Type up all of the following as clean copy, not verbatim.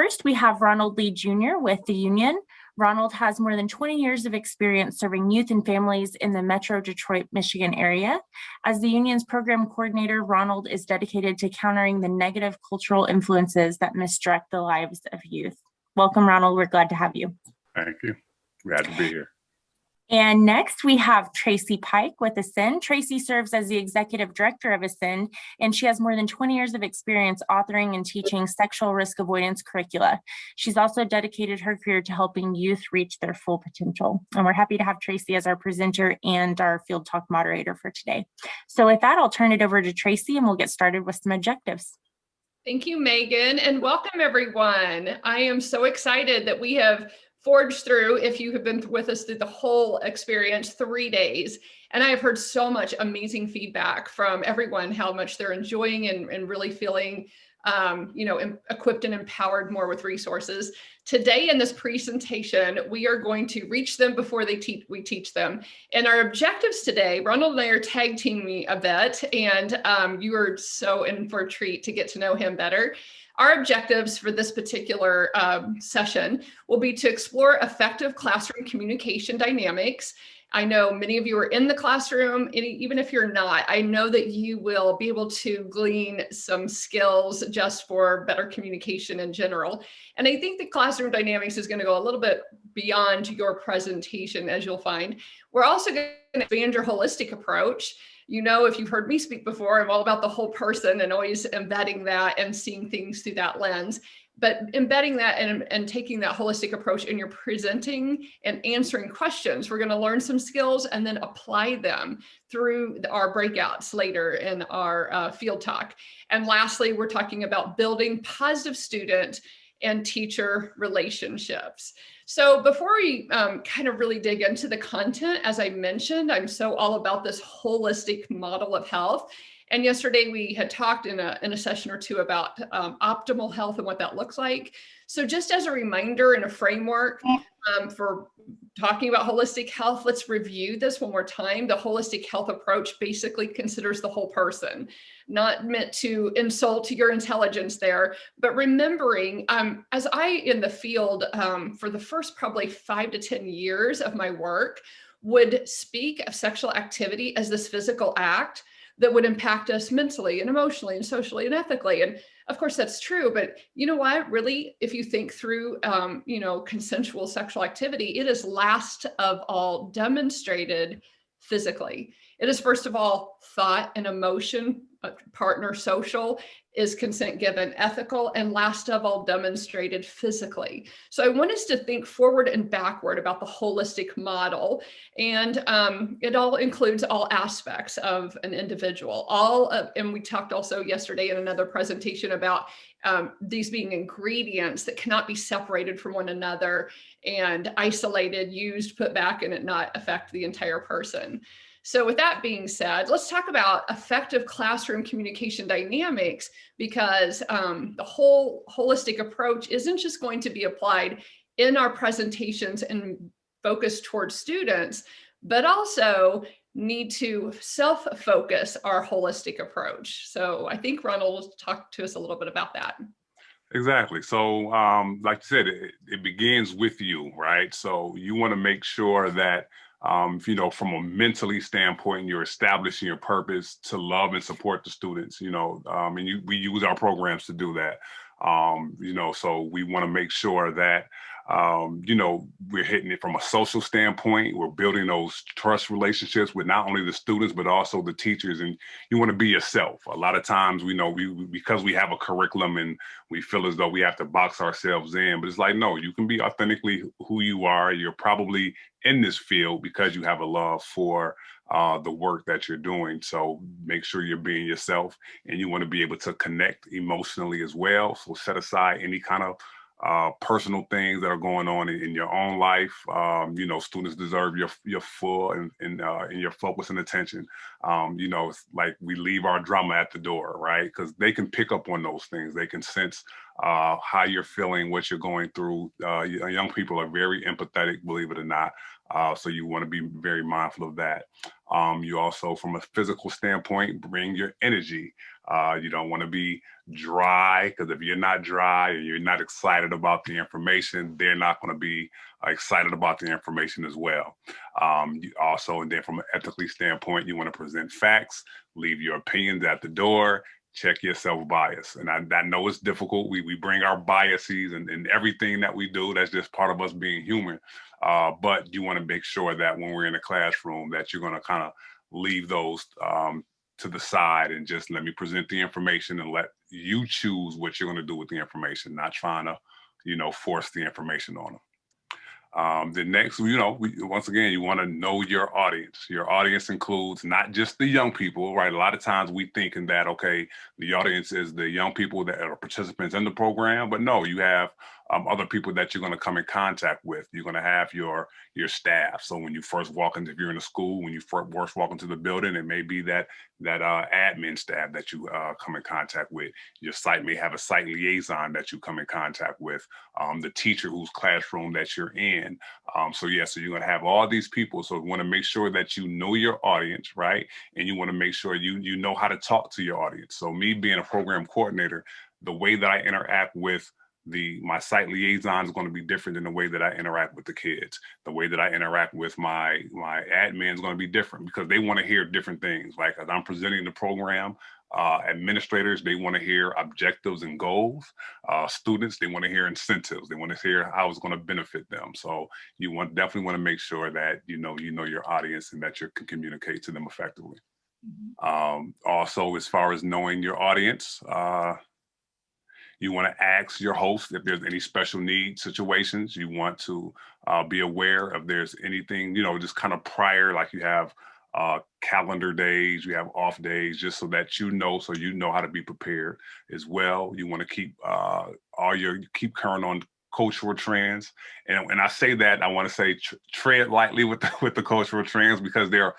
first, we have Ronald Lee Jr. with the Union. Ronald has more than 20 years of experience serving youth and families in the Metro Detroit, Michigan area. As the Union's program coordinator, Ronald is dedicated to countering the negative cultural influences that misdirect the lives of youth. Welcome, Ronald. We're glad to have you. Thank you. Glad to be here. And next we have Tracy Pike with Ascend. Tracy serves as the executive director of Ascend, and she has more than 20 years of experience authoring and teaching sexual risk avoidance curricula. She's also dedicated her career to helping youth reach their full potential. And we're happy to have Tracy as our presenter and our Field Talk moderator for today. So with that, I'll turn it over to Tracy and we'll get started with some objectives. Thank you, Megan, and welcome everyone. I am so excited that we have forged through, if you have been with us through the whole experience, 3 days. And I have heard so much amazing feedback from everyone, how much they're enjoying and really feeling equipped and empowered more with resources. Today in this presentation, we are going to reach them before we teach them. And our objectives today, Ronald and I are tag teaming a bit, and you are so in for a treat to get to know him better. Our objectives for this particular session will be to explore effective classroom communication dynamics. I know many of you are in the classroom, and even if you're not, I know that you will be able to glean some skills just for better communication in general. And I think the classroom dynamics is going to go a little bit beyond your presentation, as you'll find. We're also going to expand your holistic approach. You know, if you've heard me speak before, I'm all about the whole person and always embedding that and seeing things through that lens. But embedding that and taking that holistic approach in your presenting and answering questions, we're going to learn some skills and then apply them through our breakouts later in our field talk. And lastly, we're talking about building positive student and teacher relationships. So before we kind of really dig into the content, as I mentioned, I'm so all about this holistic model of health. And yesterday we had talked in a session or two about optimal health and what that looks like. So just as a reminder and a framework for talking about holistic health, let's review this one more time. The holistic health approach basically considers the whole person, not meant to insult your intelligence there, but remembering, as I in the field for the first probably 5 to 10 years of my work would speak of sexual activity as this physical act that would impact us mentally and emotionally and socially and ethically. And of course that's true, but you know what, really, if you think through, consensual sexual activity, it is last of all demonstrated physically. It is first of all thought and emotion, partner social, is consent given ethical, and last of all demonstrated physically. So I want us to think forward and backward about the holistic model, and it all includes all aspects of an individual. And we talked also yesterday in another presentation about these being ingredients that cannot be separated from one another and isolated, used, put back, and it not affect the entire person. So with that being said, let's talk about effective classroom communication dynamics, because the whole holistic approach isn't just going to be applied in our presentations and focused towards students, but also need to self-focus our holistic approach. So I think Ronald will talk to us a little bit about that. Exactly. So like you said, it begins with you, right? So you want to make sure that from a mentally standpoint, you're establishing your purpose to love and support the students, and we use our programs to do that. So we want to make sure that, we're hitting it from a social standpoint. We're building those trust relationships with not only the students, but also the teachers. And you want to be yourself. A lot of times, because we have a curriculum and we feel as though we have to box ourselves in, but it's like, no, you can be authentically who you are. You're probably in this field because you have a love for the work that you're doing. So make sure you're being yourself, and you want to be able to connect emotionally as well. So set aside any kind of personal things that are going on in your own life. Students deserve your full and your focus and attention. It's like we leave our drama at the door, right? Because they can pick up on those things. They can sense how you're feeling, what you're going through. Young people are very empathetic, believe it or not. So you want to be very mindful of that. You also, from a physical standpoint, bring your energy. You don't want to be dry, because if you're not dry and you're not excited about the information, they're not going to be excited about the information as well. You also, and then from an ethically standpoint, you want to present facts, leave your opinions at the door, check your self-bias. And I know it's difficult. We bring our biases and everything that we do. That's just part of us being human. But you want to make sure that when we're in a classroom that you're going to kind of leave those to the side and just let me present the information and let you choose what you're going to do with the information, not trying to, force the information on them. The next, once again, you want to know your audience. Your audience includes not just the young people, right? A lot of times we thinking that, okay, the audience is the young people that are participants in the program, but no, you have other people that you're going to come in contact with. You're going to have your staff. So when you first walk into, if you're in a school, when you first walk into the building, it may be that admin staff that you come in contact with. Your site may have a site liaison that you come in contact with, the teacher whose classroom that you're in. So you're going to have all these people. So you want to make sure that you know your audience, right? And you want to make sure you know how to talk to your audience. So me being a program coordinator, the way that I interact with my site liaison is going to be different than the way that I interact with the kids. The way that I interact with my admin is going to be different, because they want to hear different things. Like, as I'm presenting the program, administrators, they want to hear objectives and goals. Students, they want to hear incentives. They want to hear how it's going to benefit them. So you definitely want to make sure that you know your audience and that you can communicate to them effectively. Also, as far as knowing your audience, you want to ask your host if there's any special needs situations. You want to be aware if there's anything, just kind of prior, like you have calendar days, you have off days, just so that so you know how to be prepared as well. You want to keep keep current on cultural trends, and I say that, I want to say tread lightly with the cultural trends, because they're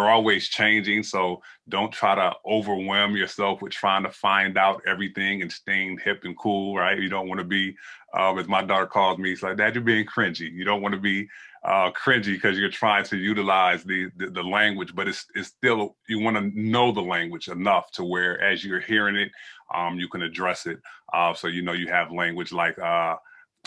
always changing. So don't try to overwhelm yourself with trying to find out everything and staying hip and cool, right? You don't want to be, as my daughter calls me, it's like, Dad, you're being cringy. You don't want to be cringy because you're trying to utilize the language, but it's still, you want to know the language enough to where as you're hearing it, you can address it. So you have language like,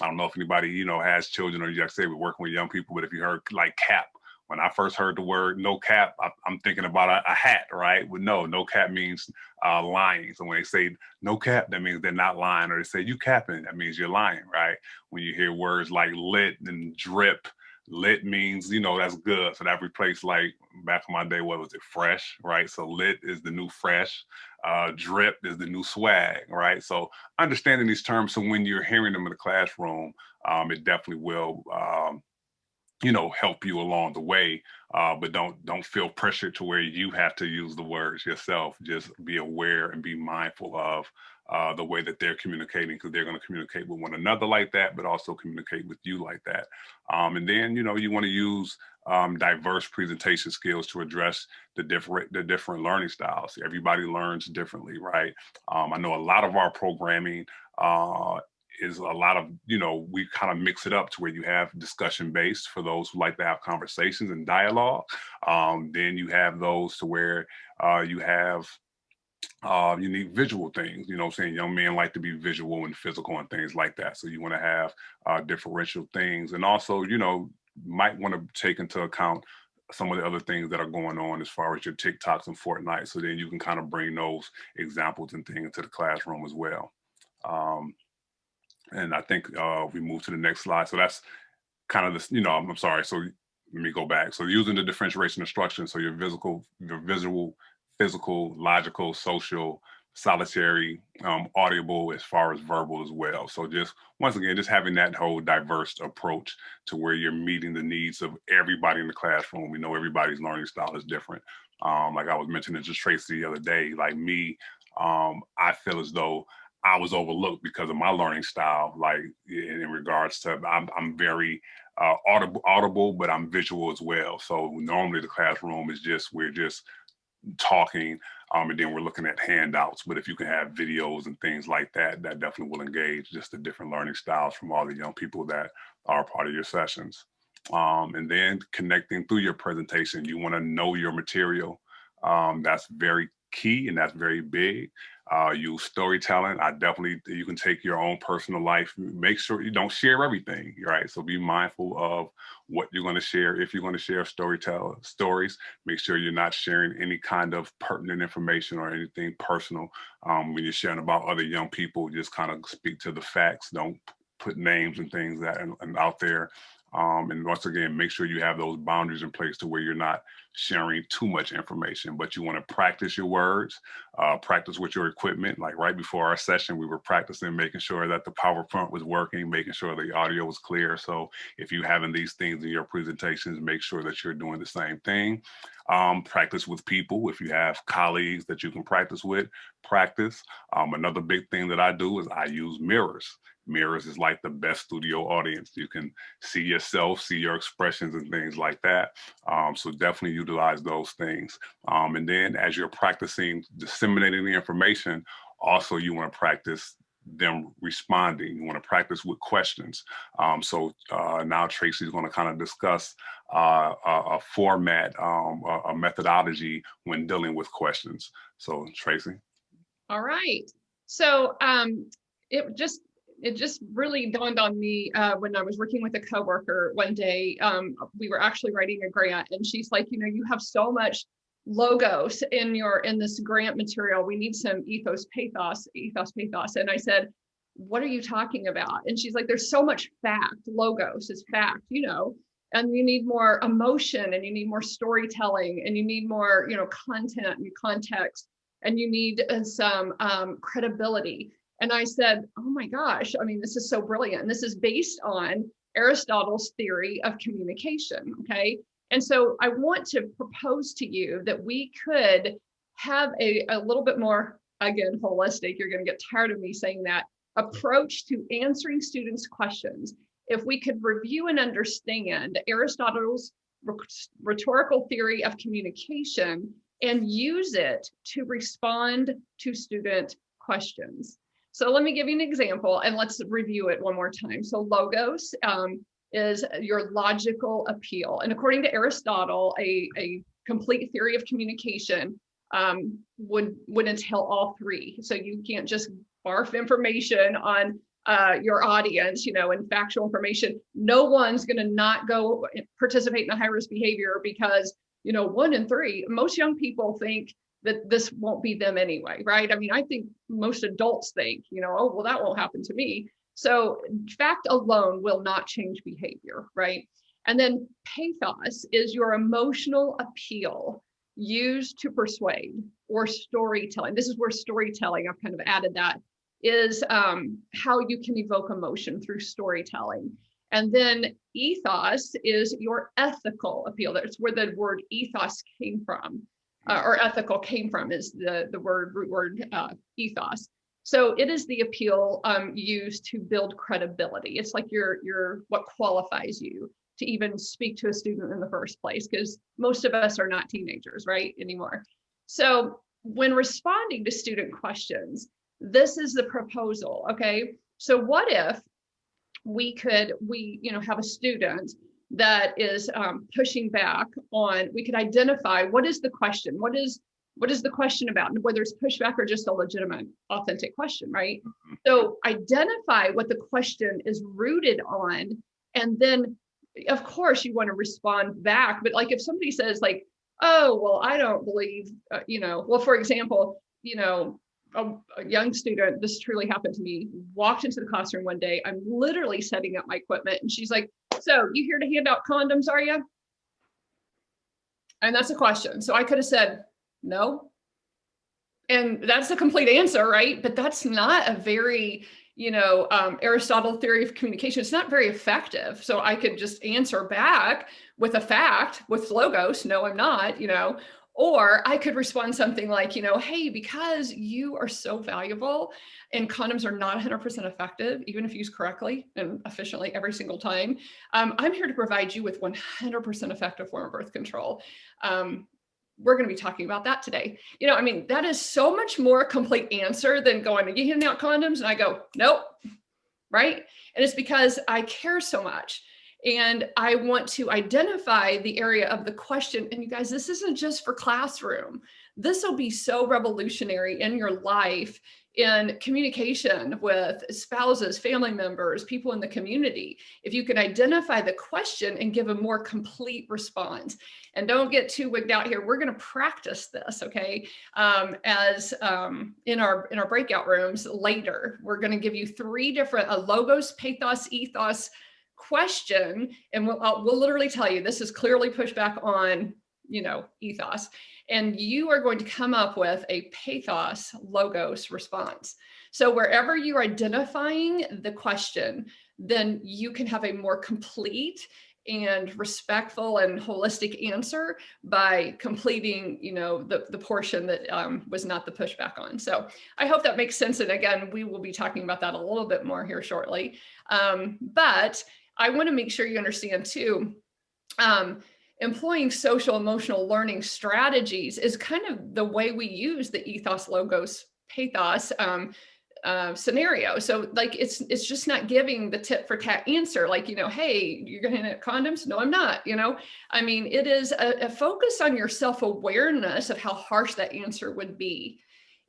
I don't know if anybody, has children, or you like say we're working with young people, but if you heard like cap, when I first heard the word no cap, I'm thinking about a hat, right? But no cap means lying. So when they say no cap, that means they're not lying. Or they say you capping, that means you're lying, right? When you hear words like lit and drip, lit means, that's good. So that replaced, like back in my day, what was it, fresh, right? So lit is the new fresh. Drip is the new swag, right? So understanding these terms, so when you're hearing them in the classroom, it definitely will, help you along the way. But don't feel pressured to where you have to use the words yourself. Just be aware and be mindful of the way that they're communicating, because they're going to communicate with one another like that, but also communicate with you like that. And then, you want to use diverse presentation skills to address the different learning styles. Everybody learns differently, right? I know a lot of our programming is a lot of, we kind of mix it up to where you have discussion based for those who like to have conversations and dialogue. Then you have those to where you have you need visual things, young men like to be visual and physical and things like that. So you want to have differential things, and also, might want to take into account some of the other things that are going on as far as your TikToks and Fortnite. So then you can kind of bring those examples and things into the classroom as well. And I think we move to the next slide. So that's kind of this, I'm sorry. So let me go back. So using the differentiation instruction, so your visual, physical, logical, social, solitary, audible, as far as verbal as well. So just, once again, just having that whole diverse approach to where you're meeting the needs of everybody in the classroom. We know everybody's learning style is different. Like I was mentioning to Tracy the other day, like me, I feel as though I was overlooked because of my learning style, like in regards to, I'm very audible, but I'm visual as well. So normally the classroom is we're just talking, And then we're looking at handouts. But if you can have videos and things like that, that definitely will engage just the different learning styles from all the young people that are part of your sessions. And then connecting through your presentation, you want to know your material. That's very key and that's very big. Use storytelling. You can take your own personal life, make sure you don't share everything, right? So be mindful of what you're going to share. If you're going to share stories, make sure you're not sharing any kind of pertinent information or anything personal. When you're sharing about other young people, just kind of speak to the facts. Don't put names and things that and out there. And once again, make sure you have those boundaries in place to where you're not sharing too much information, but you want to practice your words, practice with your equipment. Like right before our session, we were practicing making sure that the PowerPoint was working, making sure the audio was clear. So if you're having these things in your presentations, make sure that you're doing the same thing. Practice with people. If you have colleagues that you can practice with, practice. Another big thing that I do is I use mirrors. Mirrors is like the best studio audience. You can see yourself, see your expressions and things like that. So definitely utilize those things. And then as you're practicing disseminating the information, also you want to practice them responding. You want to practice with questions. So now Tracy's going to kind of discuss a format, a methodology when dealing with questions. So Tracy. All right. So it just really dawned on me when I was working with a coworker one day. We were actually writing a grant, and she's like, you have so much logos in this grant material. We need some ethos, pathos. And I said, what are you talking about? And she's like, there's so much fact. Logos is fact, and you need more emotion, and you need more storytelling, and you need more, content and context, and you need some credibility. And I said, oh my gosh, I mean, this is so brilliant. And this is based on Aristotle's theory of communication, okay? And so I want to propose to you that we could have a little bit more, again, holistic, you're going to get tired of me saying that, approach to answering students' questions. If we could review and understand Aristotle's rhetorical theory of communication and use it to respond to student questions. So let me give you an example, and let's review it one more time. So logos is your logical appeal. And according to Aristotle, a complete theory of communication would entail all three. So you can't just barf information on your audience, and factual information. No one's going to not go participate in a high-risk behavior because, 1 in 3, most young people think that this won't be them anyway, right? I mean, I think most adults think, oh, well, that won't happen to me. So fact alone will not change behavior, right? And then pathos is your emotional appeal used to persuade, or storytelling. This is where storytelling, I've kind of added that, is how you can evoke emotion through storytelling. And then ethos is your ethical appeal. That's where the word ethos came from. Or ethical came from, is the root word ethos. So it is the appeal used to build credibility. It's like your what qualifies you to even speak to a student in the first place, because most of us are not teenagers, right, anymore. So when responding to student questions, this is the proposal, okay? So what if we have a student that is pushing back on, we could identify what is the question, what is the question about, and whether it's pushback or just a legitimate, authentic question, right? So identify what the question is rooted on, and then of course you want to respond back. But like if somebody says like, oh, well, I don't believe, well, for example, a young student, this truly happened to me, walked into the classroom one day, I'm literally setting up my equipment, and she's like, so you here to hand out condoms, are you? And that's a question. So I could have said, no. And that's a complete answer, right? But that's not a very, Aristotle theory of communication. It's not very effective. So I could just answer back with a fact, with logos, no, I'm not, or I could respond something like, hey, because you are so valuable and condoms are not 100% effective, even if used correctly and efficiently every single time, I'm here to provide you with 100% effective form of birth control. we're going to be talking about that today. You know, I mean, that is so much more complete answer than going, are you handing out condoms? And I go, nope. Right. And it's because I care so much. And I want to identify the area of the question. And you guys, this isn't just for classroom. This will be so revolutionary in your life, in communication with spouses, family members, people in the community. If you can identify the question and give a more complete response. And don't get too wigged out here. We're going to practice this, okay? In our breakout rooms later, we're going to give you 3 different logos, pathos, ethos question, and we'll literally tell you this is clearly pushback on, you know, ethos, and you are going to come up with a pathos logos response. So wherever you're identifying the question, then you can have a more complete and respectful and holistic answer by completing, you know, the portion that was not the pushback on. So I hope that makes sense. And again, we will be talking about that a little bit more here shortly. But I want to make sure you understand too, employing social emotional learning strategies is kind of the way we use the ethos, logos, pathos scenario. So like, it's just not giving the tit for tat answer. Like, you know, hey, you're going to hand out condoms? No, I'm not, you know, I mean, it is a focus on your self-awareness of how harsh that answer would be.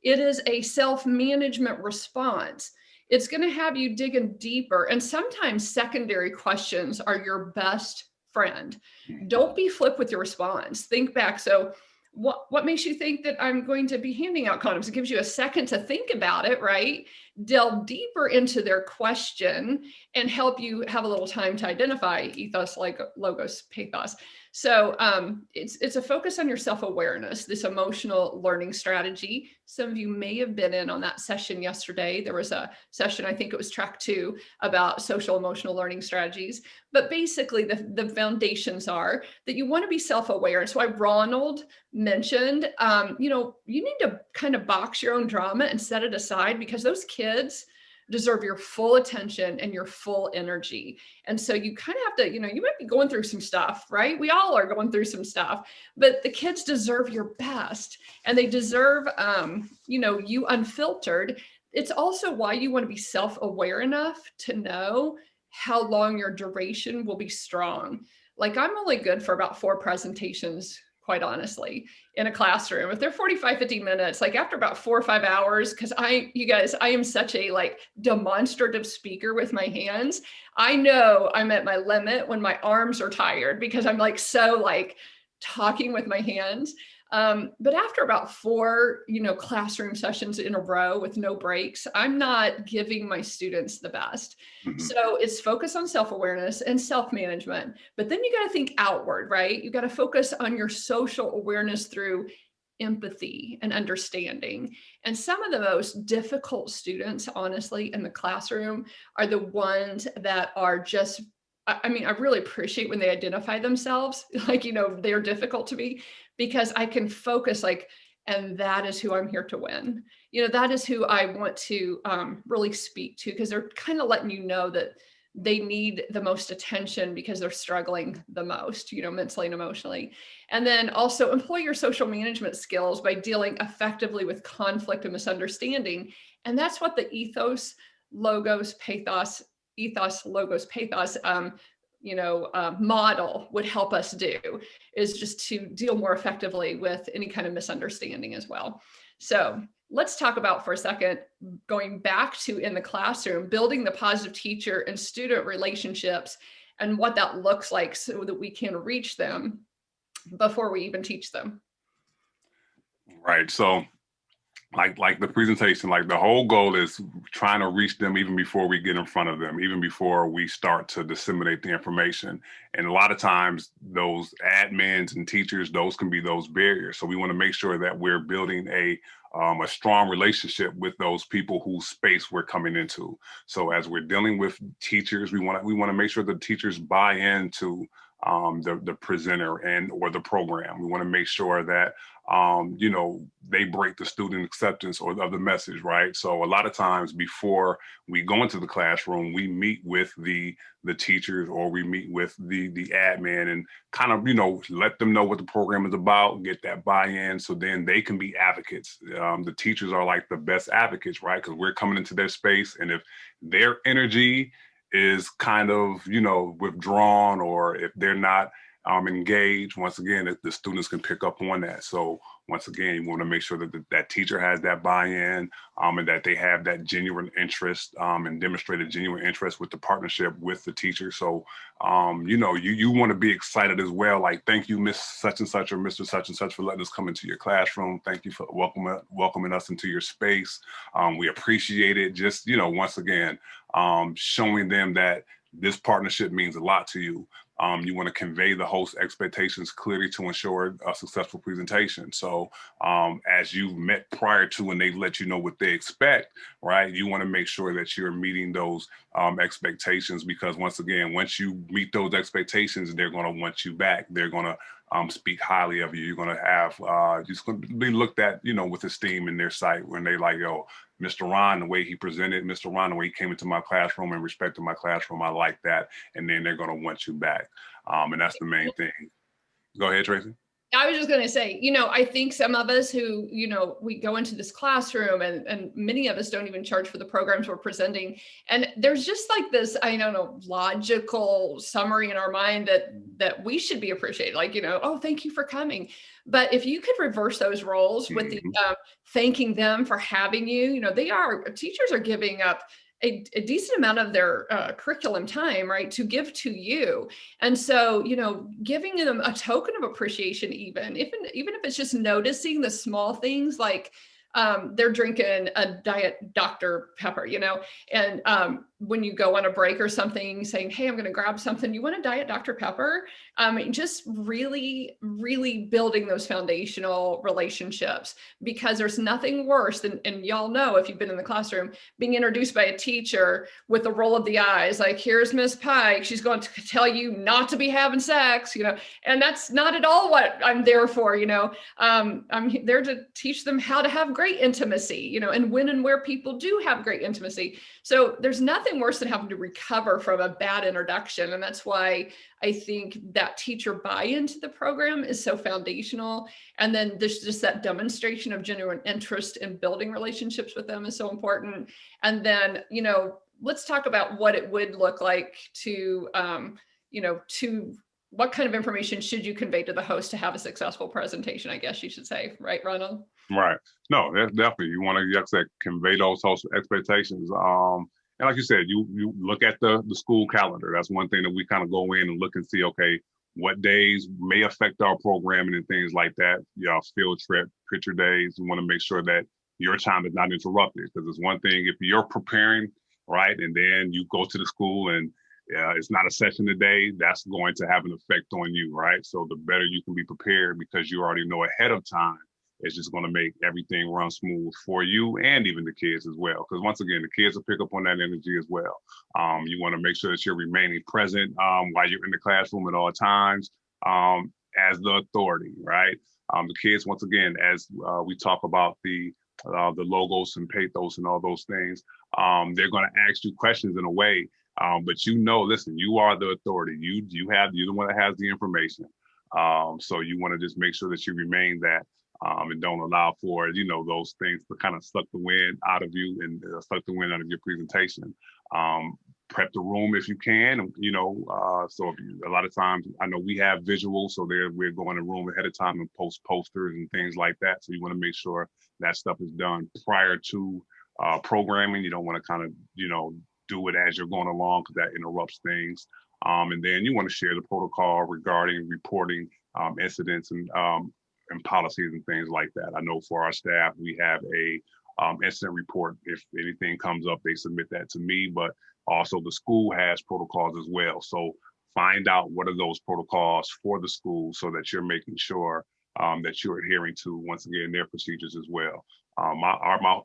It is a self-management response. It's going to have you digging deeper. And sometimes secondary questions are your best friend. Don't be flip with your response. Think back. So what makes you think that I'm going to be handing out condoms? It gives you a second to think about it, right? Delve deeper into their question and help you have a little time to identify ethos, like logos, pathos. So it's a focus on your self-awareness, this emotional learning strategy. Some of you may have been in on that session yesterday. There was a session, I think it was track 2, about social emotional learning strategies. But basically the foundations are that you want to be self-aware. So Ronald mentioned, you know, you need to kind of box your own drama and set it aside, because those kids deserve your full attention and your full energy. And so you kind of have to, you know, you might be going through some stuff, right? We all are going through some stuff, but the kids deserve your best, and they deserve, you know, you unfiltered. It's also why you want to be self-aware enough to know how long your duration will be strong. Like, I'm only good for about 4 presentations, quite honestly, in a classroom. If they're 45, 50 minutes, like after about 4 or 5 hours, because you guys, I am such a like demonstrative speaker with my hands. I know I'm at my limit when my arms are tired, because I'm like, so like talking with my hands. But after about 4, you know, classroom sessions in a row with no breaks, I'm not giving my students the best. Mm-hmm. So it's focus on self-awareness and self-management, but then you got to think outward, right? You got to focus on your social awareness through empathy and understanding. And some of the most difficult students, honestly, in the classroom are the ones that are just, I mean, I really appreciate when they identify themselves, like, you know, they're difficult to me, because I can focus like, and that is who I'm here to win. You know, that is who I want to really speak to, because they're kind of letting you know that they need the most attention because they're struggling the most, you know, mentally and emotionally. And then also employ your social management skills by dealing effectively with conflict and misunderstanding. And that's what the ethos, logos, pathos, model would help us do, is just to deal more effectively with any kind of misunderstanding as well. So let's talk about for a second, going back to in the classroom, building the positive teacher and student relationships and what that looks like so that we can reach them before we even teach them. Right. So like the presentation, like the whole goal is trying to reach them even before we get in front of them, even before we start to disseminate the information. And a lot of times those admins and teachers, those can be those barriers. So we want to make sure that we're building a strong relationship with those people whose space we're coming into. So as we're dealing with teachers, we want to make sure the teachers buy into the presenter and or the program. We want to make sure that they break the student acceptance or of the message, right? So a lot of times before we go into the classroom, we meet with the teachers or we meet with the admin and kind of let them know what the program is about, get that buy-in, so then they can be advocates. The teachers are like the best advocates, right? Because we're coming into their space, and if their energy is kind of withdrawn, or if they're not engaged, once again, the students can pick up on that. So once again, you want to make sure that that teacher has that buy-in, and that they have that genuine interest, and demonstrate a genuine interest with the partnership with the teacher. So you want to be excited as well, like, thank you, Miss such and such or Mr. such and such, for letting us come into your classroom. Thank you for welcoming us into your space. We appreciate it. Just once again, showing them that this partnership means a lot to you. You want to convey the host expectations clearly to ensure a successful presentation. So as you've met prior to and they've let you know what they expect, right, you want to make sure that you're meeting those expectations, because once again, once you meet those expectations, they're going to want you back. They're going to speak highly of you. You're going to have, just going to be looked at, with esteem in their sight when they like, yo, Mr. Ron, the way he presented, Mr. Ron, the way he came into my classroom and respected my classroom, I like that. And then they're going to want you back. And that's the main thing. Go ahead, Tracy. I was just going to say, I think some of us who, we go into this classroom and many of us don't even charge for the programs we're presenting. And there's just like this, I don't know, logical summary in our mind that we should be appreciated. Like, oh, thank you for coming. But if you could reverse those roles with the thanking them for having you, teachers are giving up a decent amount of their curriculum time, right, to give to you. And so, giving them a token of appreciation, even if it's just noticing the small things, like they're drinking a Diet Dr. Pepper, and when you go on a break or something, saying, hey, I'm going to grab something, you want a Diet Dr. Pepper? Just really, really building those foundational relationships, because there's nothing worse than, and y'all know, if you've been in the classroom, being introduced by a teacher with the roll of the eyes, like, here's Miss Pike, she's going to tell you not to be having sex, and that's not at all what I'm there for. I'm there to teach them how to have great intimacy, and when and where people do have great intimacy. So there's nothing worse than having to recover from a bad introduction. And that's why I think that teacher buy-in to the program is so foundational. And then there's just that demonstration of genuine interest in building relationships with them is so important. And then, let's talk about what it would look like to what kind of information should you convey to the host to have a successful presentation, I guess you should say, right, Ronald? Right. No, that's definitely, you want to, like I said, convey those host expectations. And like you said, you look at the school calendar. That's one thing that we kind of go in and look and see, okay, what days may affect our programming and things like that. Field trip, picture days. You want to make sure that your time is not interrupted, because it's one thing if you're preparing, right, and then you go to the school and it's not a session today, that's going to have an effect on you, right? So the better you can be prepared, because you already know ahead of time, it's just going to make everything run smooth for you and even the kids as well. Because once again, the kids will pick up on that energy as well. You want to make sure that you're remaining present while you're in the classroom at all times as the authority, right? The kids, once again, as we talk about the logos and pathos and all those things, they're going to ask you questions in a way, but listen, you are the authority. You're the one that has the information. So you want to just make sure that you remain that. And don't allow for, those things to kind of suck the wind out of you and suck the wind out of your presentation. Prep the room if you can, so a lot of times, I know we have visuals, so we're going to room ahead of time and post posters and things like that. So you want to make sure that stuff is done prior to programming. You don't want to kind of, do it as you're going along, because that interrupts things. And then you want to share the protocol regarding reporting incidents and policies and things like that. I know for our staff, we have a incident report. If anything comes up, they submit that to me, but also the school has protocols as well. So find out what are those protocols for the school, so that you're making sure that you're adhering to, once again, their procedures as well.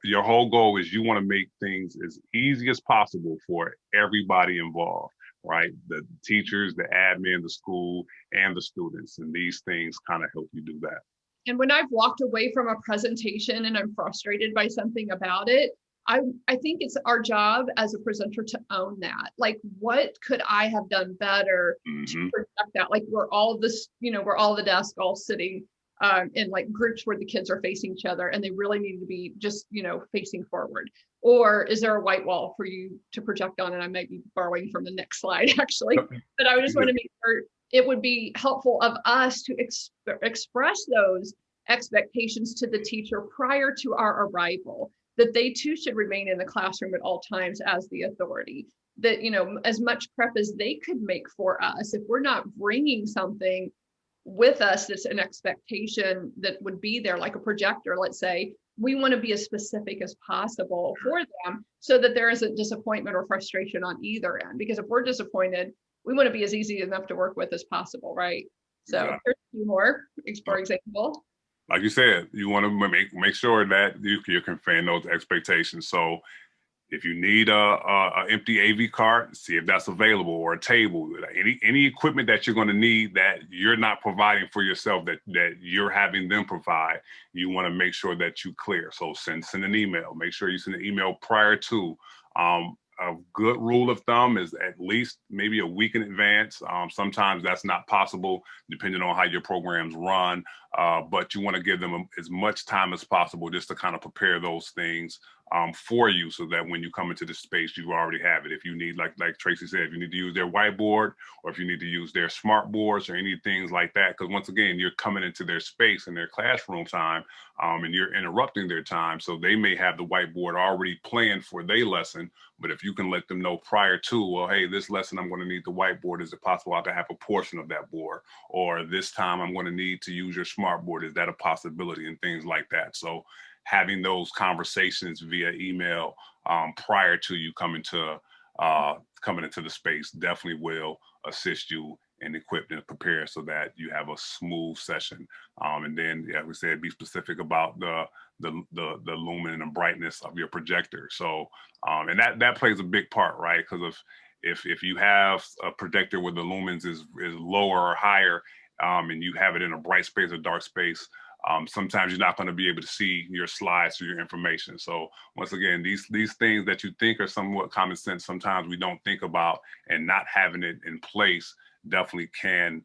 Your whole goal is you want to make things as easy as possible for everybody involved, right? The teachers, the admin, the school, and the students. And these things kind of help you do that. And when I've walked away from a presentation and I'm frustrated by something about it, I think it's our job as a presenter to own that. Like, what could I have done better to protect that? Like, we're all this, we're all the desk all sitting in like groups where the kids are facing each other and they really need to be just, facing forward. Or is there a white wall for you to project on? And I might be borrowing from the next slide actually, but I just want to make sure it would be helpful of us to express those expectations to the teacher prior to our arrival, that they too should remain in the classroom at all times as the authority, that, as much prep as they could make for us, if we're not bringing something with us that's an expectation that would be there, like a projector, let's say, we want to be as specific as possible for them so that there isn't disappointment or frustration on either end. Because if we're disappointed, we want to be as easy enough to work with as possible, right? So here's a few more, for example. Like you said, you want to make sure that you're conveying those expectations. So if you need a empty AV cart, see if that's available, or a table, any equipment that you're going to need that you're not providing for yourself, that you're having them provide, you want to make sure that you clear. So send an email. Make sure you send an email prior to. A good rule of thumb is at least maybe a week in advance. Sometimes that's not possible depending on how your programs run, but you want to give them as much time as possible just to kind of prepare those things for you, so that when you come into the space, you already have it. If you need, like Tracy said, if you need to use their whiteboard, or if you need to use their smart boards or any things like that, because once again, you're coming into their space and their classroom time, and you're interrupting their time. So they may have the whiteboard already planned for their lesson, but if you can let them know prior to, well, hey, this lesson I'm going to need the whiteboard. Is it possible I can have a portion of that board? Or this time I'm going to need to use your smart board. Is that a possibility? And things like that. So having those conversations via email prior to you coming into the space definitely will assist you and equip and prepare so that you have a smooth session. And then, yeah, we said, be specific about the lumen and the brightness of your projector. So, and that plays a big part, right? Because if you have a projector where the lumens is lower or higher, and you have it in a bright space or dark space, sometimes you're not going to be able to see your slides or your information. So once again, these things that you think are somewhat common sense, sometimes we don't think about, and not having it in place definitely can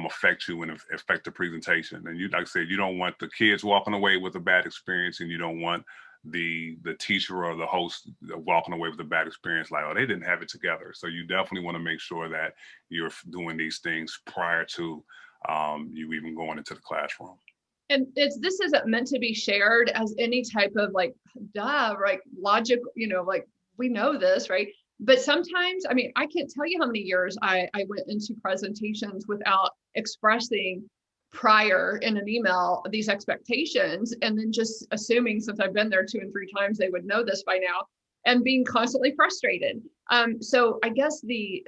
affect you and affect the presentation. And you, like I said, you don't want the kids walking away with a bad experience, and you don't want the teacher or the host walking away with a bad experience, like, oh, they didn't have it together. So you definitely want to make sure that you're doing these things prior to you even going into the classroom. And this isn't meant to be shared as any type of like, logic, like we know this, right? But sometimes, I mean, I can't tell you how many years I went into presentations without expressing prior in an email these expectations, and then just assuming, since I've been there 2 and 3 times, they would know this by now, and being constantly frustrated. So I guess the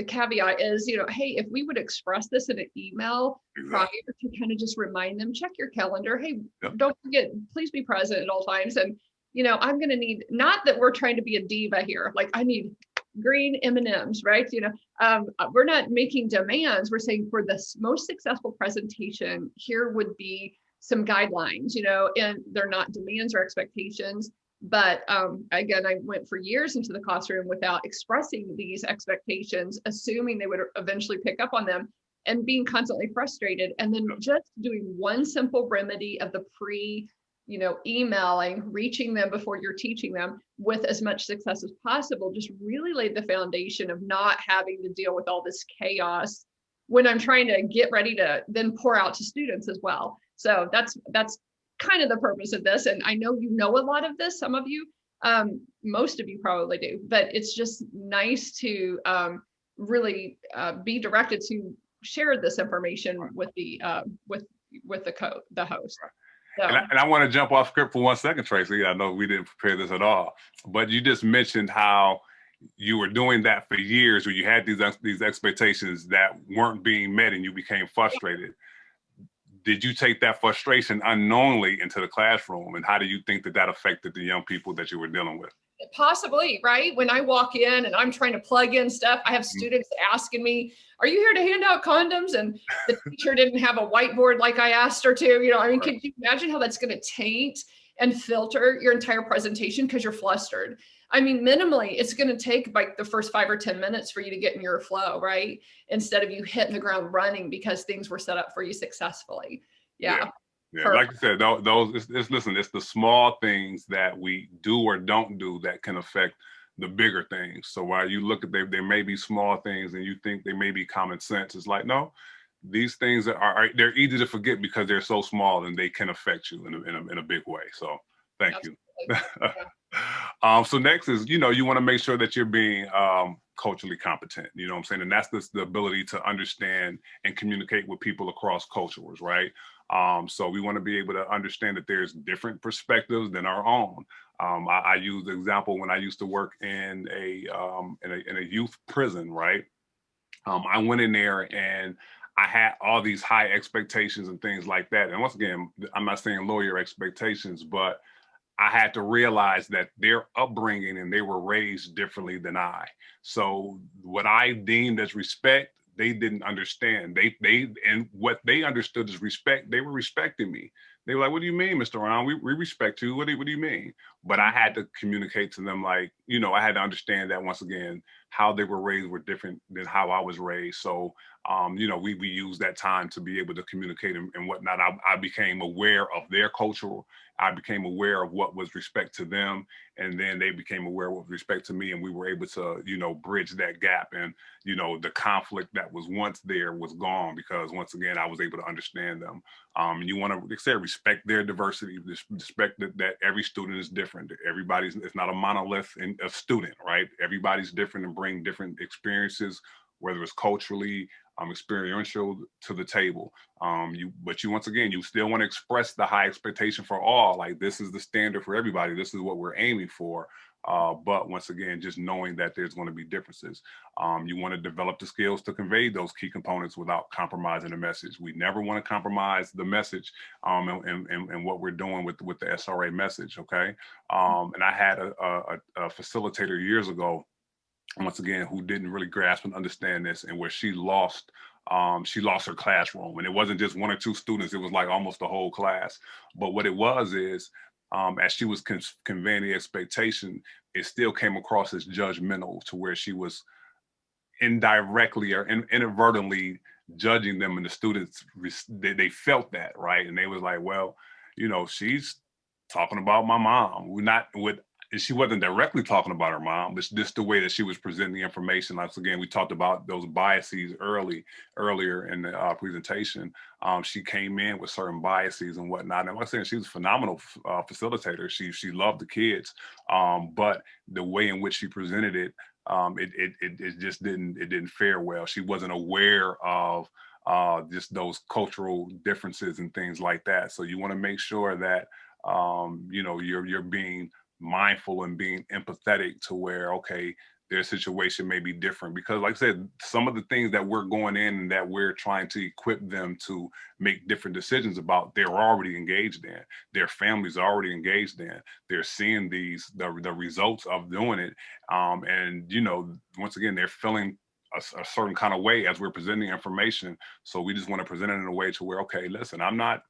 caveat is, hey, if we would express this in an email prior, to kind of just remind them, check your calendar. Hey, don't forget, please be present at all times. And, I'm going to need, not that we're trying to be a diva here, like I need green M&Ms, right? We're not making demands. We're saying for the most successful presentation, here would be some guidelines, and they're not demands or expectations. But again, I went for years into the classroom without expressing these expectations, assuming they would eventually pick up on them, and being constantly frustrated. And then just doing one simple remedy of the emailing, reaching them before you're teaching them with as much success as possible, just really laid the foundation of not having to deal with all this chaos when I'm trying to get ready to then pour out to students as well. So that's kind of the purpose of this. And I know you know a lot of this, some of you, most of you probably do, but it's just nice to really be directed to share this information with the host. So. And I want to jump off script for 1 second, Tracy. I know we didn't prepare this at all, but you just mentioned how you were doing that for years, where you had these expectations that weren't being met and you became frustrated. Did you take that frustration unknowingly into the classroom, and how do you think that affected the young people that you were dealing with? Possibly, right? When I walk in and I'm trying to plug in stuff, I have students asking me, are you here to hand out condoms? And the teacher didn't have a whiteboard like I asked her to, you know, I mean, can you imagine how that's going to taint and filter your entire presentation because you're flustered? I mean, minimally, it's going to take like the first 5 or 10 minutes for you to get in your flow, right? Instead of you hitting the ground running because things were set up for you successfully. Yeah. Yeah, like you said, listen, it's the small things that we do or don't do that can affect the bigger things. So while you look at they may be small things and you think they may be common sense, it's like, no, these things they're easy to forget because they're so small and they can affect you in a big way. So thank you. So next is, you want to make sure that you're being culturally competent, you know what I'm saying? And that's the ability to understand and communicate with people across cultures, right? So we want to be able to understand that there's different perspectives than our own. I use the example when I used to work in a youth prison, right? I went in there and I had all these high expectations and things like that. And once again, I'm not saying lower your expectations, but I had to realize that their upbringing and they were raised differently than I. So what I deemed as respect, they didn't understand. And what they understood as respect, they were respecting me. They were like, "What do you mean, Mr. Ron? We respect you. What do you mean?" But I had to communicate to them, like, I had to understand that once again, how they were raised were different than how I was raised. So, we use that time to be able to communicate and whatnot. I became aware of their culture. I became aware of what was respect to them, and then they became aware with respect to me, and we were able to, bridge that gap. And, the conflict that was once there was gone because once again, I was able to understand them. And you want to, like I said, respect their diversity, respect that every student is different. It's not a monolith in a student, right? Everybody's different and bring different experiences, whether it's culturally, experiential to the table. But once again, you still want to express the high expectation for all, like this is the standard for everybody. This is what we're aiming for. But once again, just knowing that there's going to be differences. You want to develop the skills to convey those key components without compromising the message. We never want to compromise the message and what we're doing with the SRA message, okay? And I had a facilitator years ago, once again, who didn't really grasp and understand this, and where she lost her classroom. And it wasn't just 1 or 2 students, it was like almost the whole class. But what it was is, as she was conveying the expectation, it still came across as judgmental, to where she was indirectly or inadvertently judging them, and the students, they felt that, right? And they was like, well, she's talking about my mom. She wasn't directly talking about her mom, but just the way that she was presenting the information. Like, again, we talked about those biases earlier in the presentation. She came in with certain biases and whatnot. And like I said, she was a phenomenal facilitator. She loved the kids, but the way in which she presented it, it just didn't fare well. She wasn't aware of just those cultural differences and things like that. So you want to make sure that you're being mindful and being empathetic to where, okay, their situation may be different, because like I said, some of the things that we're going in and that we're trying to equip them to make different decisions about, they're already engaged in, their families are already engaged in, they're seeing the results of doing it. And once again, they're feeling a certain kind of way as we're presenting information. So we just want to present it in a way to where, okay, listen, I'm not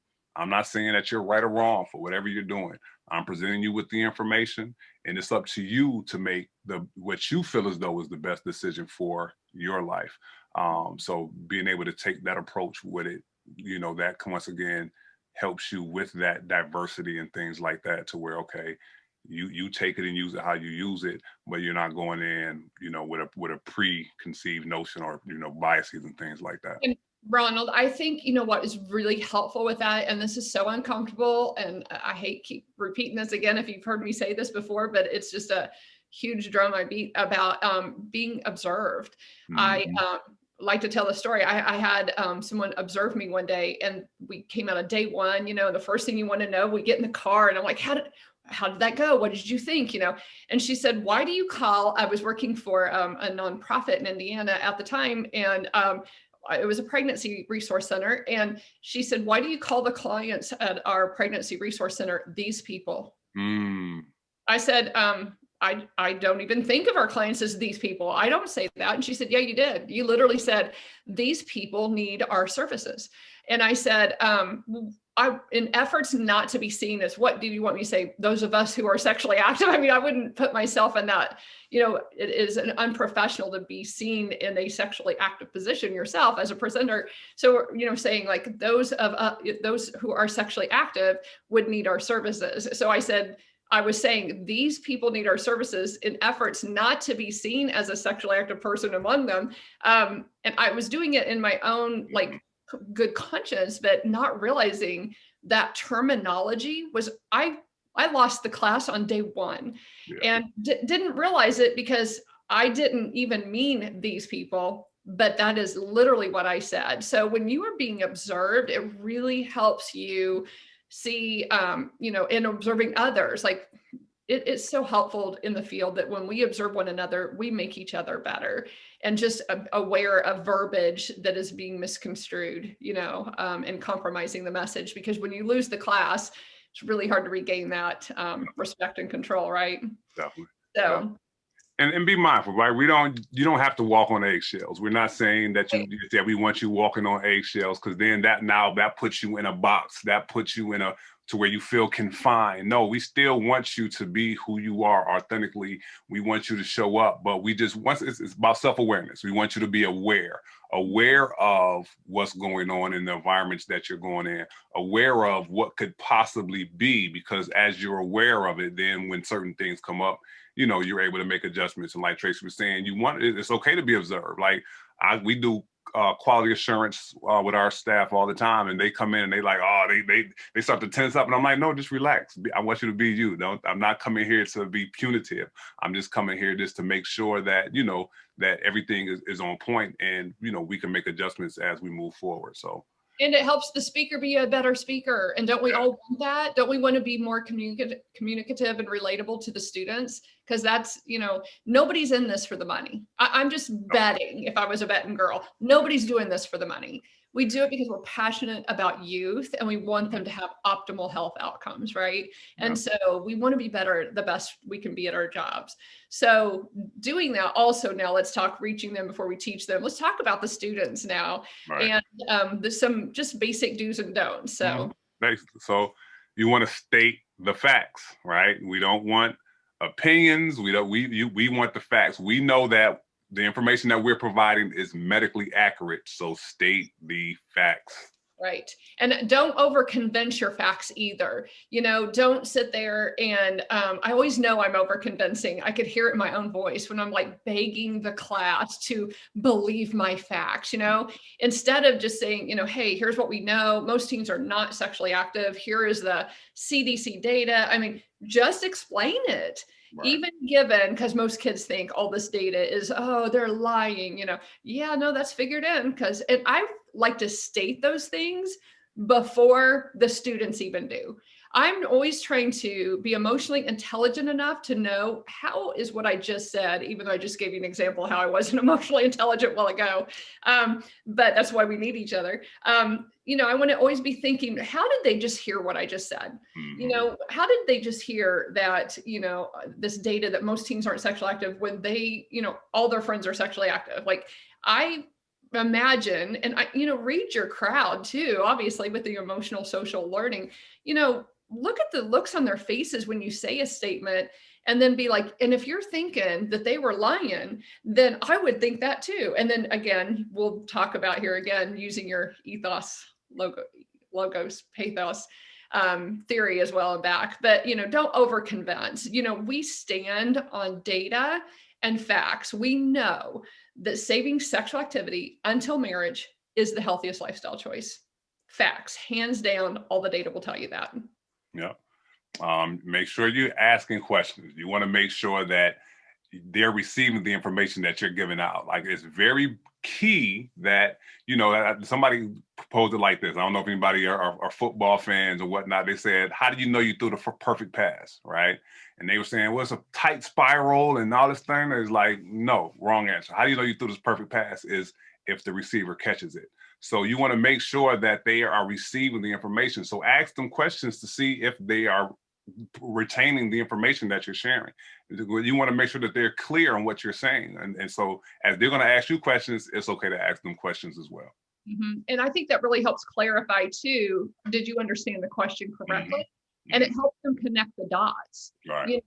saying that you're right or wrong for whatever you're doing. I'm presenting you with the information, and it's up to you to make what you feel as though is the best decision for your life. So being able to take that approach with it, that once again helps you with that diversity and things like that, to where, okay, you take it and use it how you use it, but you're not going in, with a preconceived notion or, biases and things like that. And Ronald, I think, what is really helpful with that, and this is so uncomfortable, and I hate keep repeating this again if you've heard me say this before, but it's just a huge drum I beat about being observed. Mm-hmm. I like to tell the story. I had someone observe me one day, and we came out of day one, the first thing you want to know, we get in the car and I'm like, how did that go? What did you think? And she said, why do you call, I was working for a nonprofit in Indiana at the time, and it was a pregnancy resource center. And she said, why do you call the clients at our pregnancy resource center these people? I said, I don't even think of our clients as these people. I don't say that. And she said, yeah, you did. You literally said, these people need our services. And I said, in efforts not to be seen as, what do you want me to say? Those of us who are sexually active. I mean, I wouldn't put myself in that, it is an unprofessional to be seen in a sexually active position yourself as a presenter. So, saying like those who are sexually active would need our services. So I was saying these people need our services in efforts not to be seen as a sexually active person among them. And I was doing it in my own good conscience, but not realizing that terminology was, I lost the class on day one. And didn't realize it because I didn't even mean these people, but that is literally what I said. So when you are being observed, it really helps you see, in observing others, like it's so helpful in the field that when we observe one another, we make each other better, and just aware of verbiage that is being misconstrued, and compromising the message. Because when you lose the class, it's really hard to regain that respect and control, right? Definitely. So. Yeah. And be mindful, right? You don't have to walk on eggshells. We're not saying that we want you walking on eggshells, because then that puts you in a box. That puts you to where you feel confined. No, we still want you to be who you are authentically. We want you to show up, but it's about self-awareness. We want you to be aware of what's going on in the environments that you're going in, aware of what could possibly be, because as you're aware of it, then when certain things come up, you're able to make adjustments. And like Tracy was saying, it's okay to be observed. Like we do quality assurance with our staff all the time, and they come in and they like, they start to tense up, and I'm like, no, just relax. I want you to be you. I'm not coming here to be punitive. I'm just coming here just to make sure that that everything is on point, and we can make adjustments as we move forward. So. And it helps the speaker be a better speaker. And don't we all want that? Don't we want to be more communicative and relatable to the students? Because that's, nobody's in this for the money. I'm just betting, if I was a betting girl, nobody's doing this for the money. We do it because we're passionate about youth and we want them to have optimal health outcomes, right? And so we want to be better, the best we can be at our jobs. So doing that also, now let's talk reaching them before we teach them. Let's talk about the students now. Right. And there's some just basic do's and don'ts. So, so you want to state the facts, right? We don't want opinions. We want the facts. We know that the information that we're providing is medically accurate, so state the facts. Right. And don't over convince your facts either. Don't sit there and I always know I'm over convincing. I could hear it in my own voice when I'm like begging the class to believe my facts, instead of just saying, hey, here's what we know. Most teens are not sexually active. Here is the CDC data. I mean, just explain it. Right. Even given, because most kids think all this data is, they're lying, yeah, no, that's figured in, and I like to state those things before the students even do. I'm always trying to be emotionally intelligent enough to know how is what I just said, even though I just gave you an example of how I wasn't emotionally intelligent a while ago. But that's why we need each other. I want to always be thinking, how did they just hear what I just said? Mm-hmm. How did they just hear that, this data that most teens aren't sexually active when they, all their friends are sexually active? Like I imagine, and read your crowd too, obviously with the emotional social learning, look at the looks on their faces when you say a statement, and then be like, and if you're thinking that they were lying, then I would think that too. And then again, we'll talk about here again, using your ethos, logos, pathos theory as well and back, but don't over convince. We stand on data and facts. We know that saving sexual activity until marriage is the healthiest lifestyle choice. Facts, hands down, all the data will tell you that. Yeah. Make sure you're asking questions. You want to make sure that they're receiving the information that you're giving out. Like, it's very key that, somebody proposed it like this. I don't know if anybody are football fans or whatnot. They said, how do you know you threw the perfect pass, right? And they were saying, well, it's a tight spiral and all this thing. It's like, no, wrong answer. How do you know you threw this perfect pass is if the receiver catches it. So you want to make sure that they are receiving the information. So ask them questions to see if they are retaining the information that you're sharing. You want to make sure that they're clear on what you're saying. And so as they're going to ask you questions, it's okay to ask them questions as well. And I think that really helps clarify too, did you understand the question correctly? And it helps them connect the dots. Right.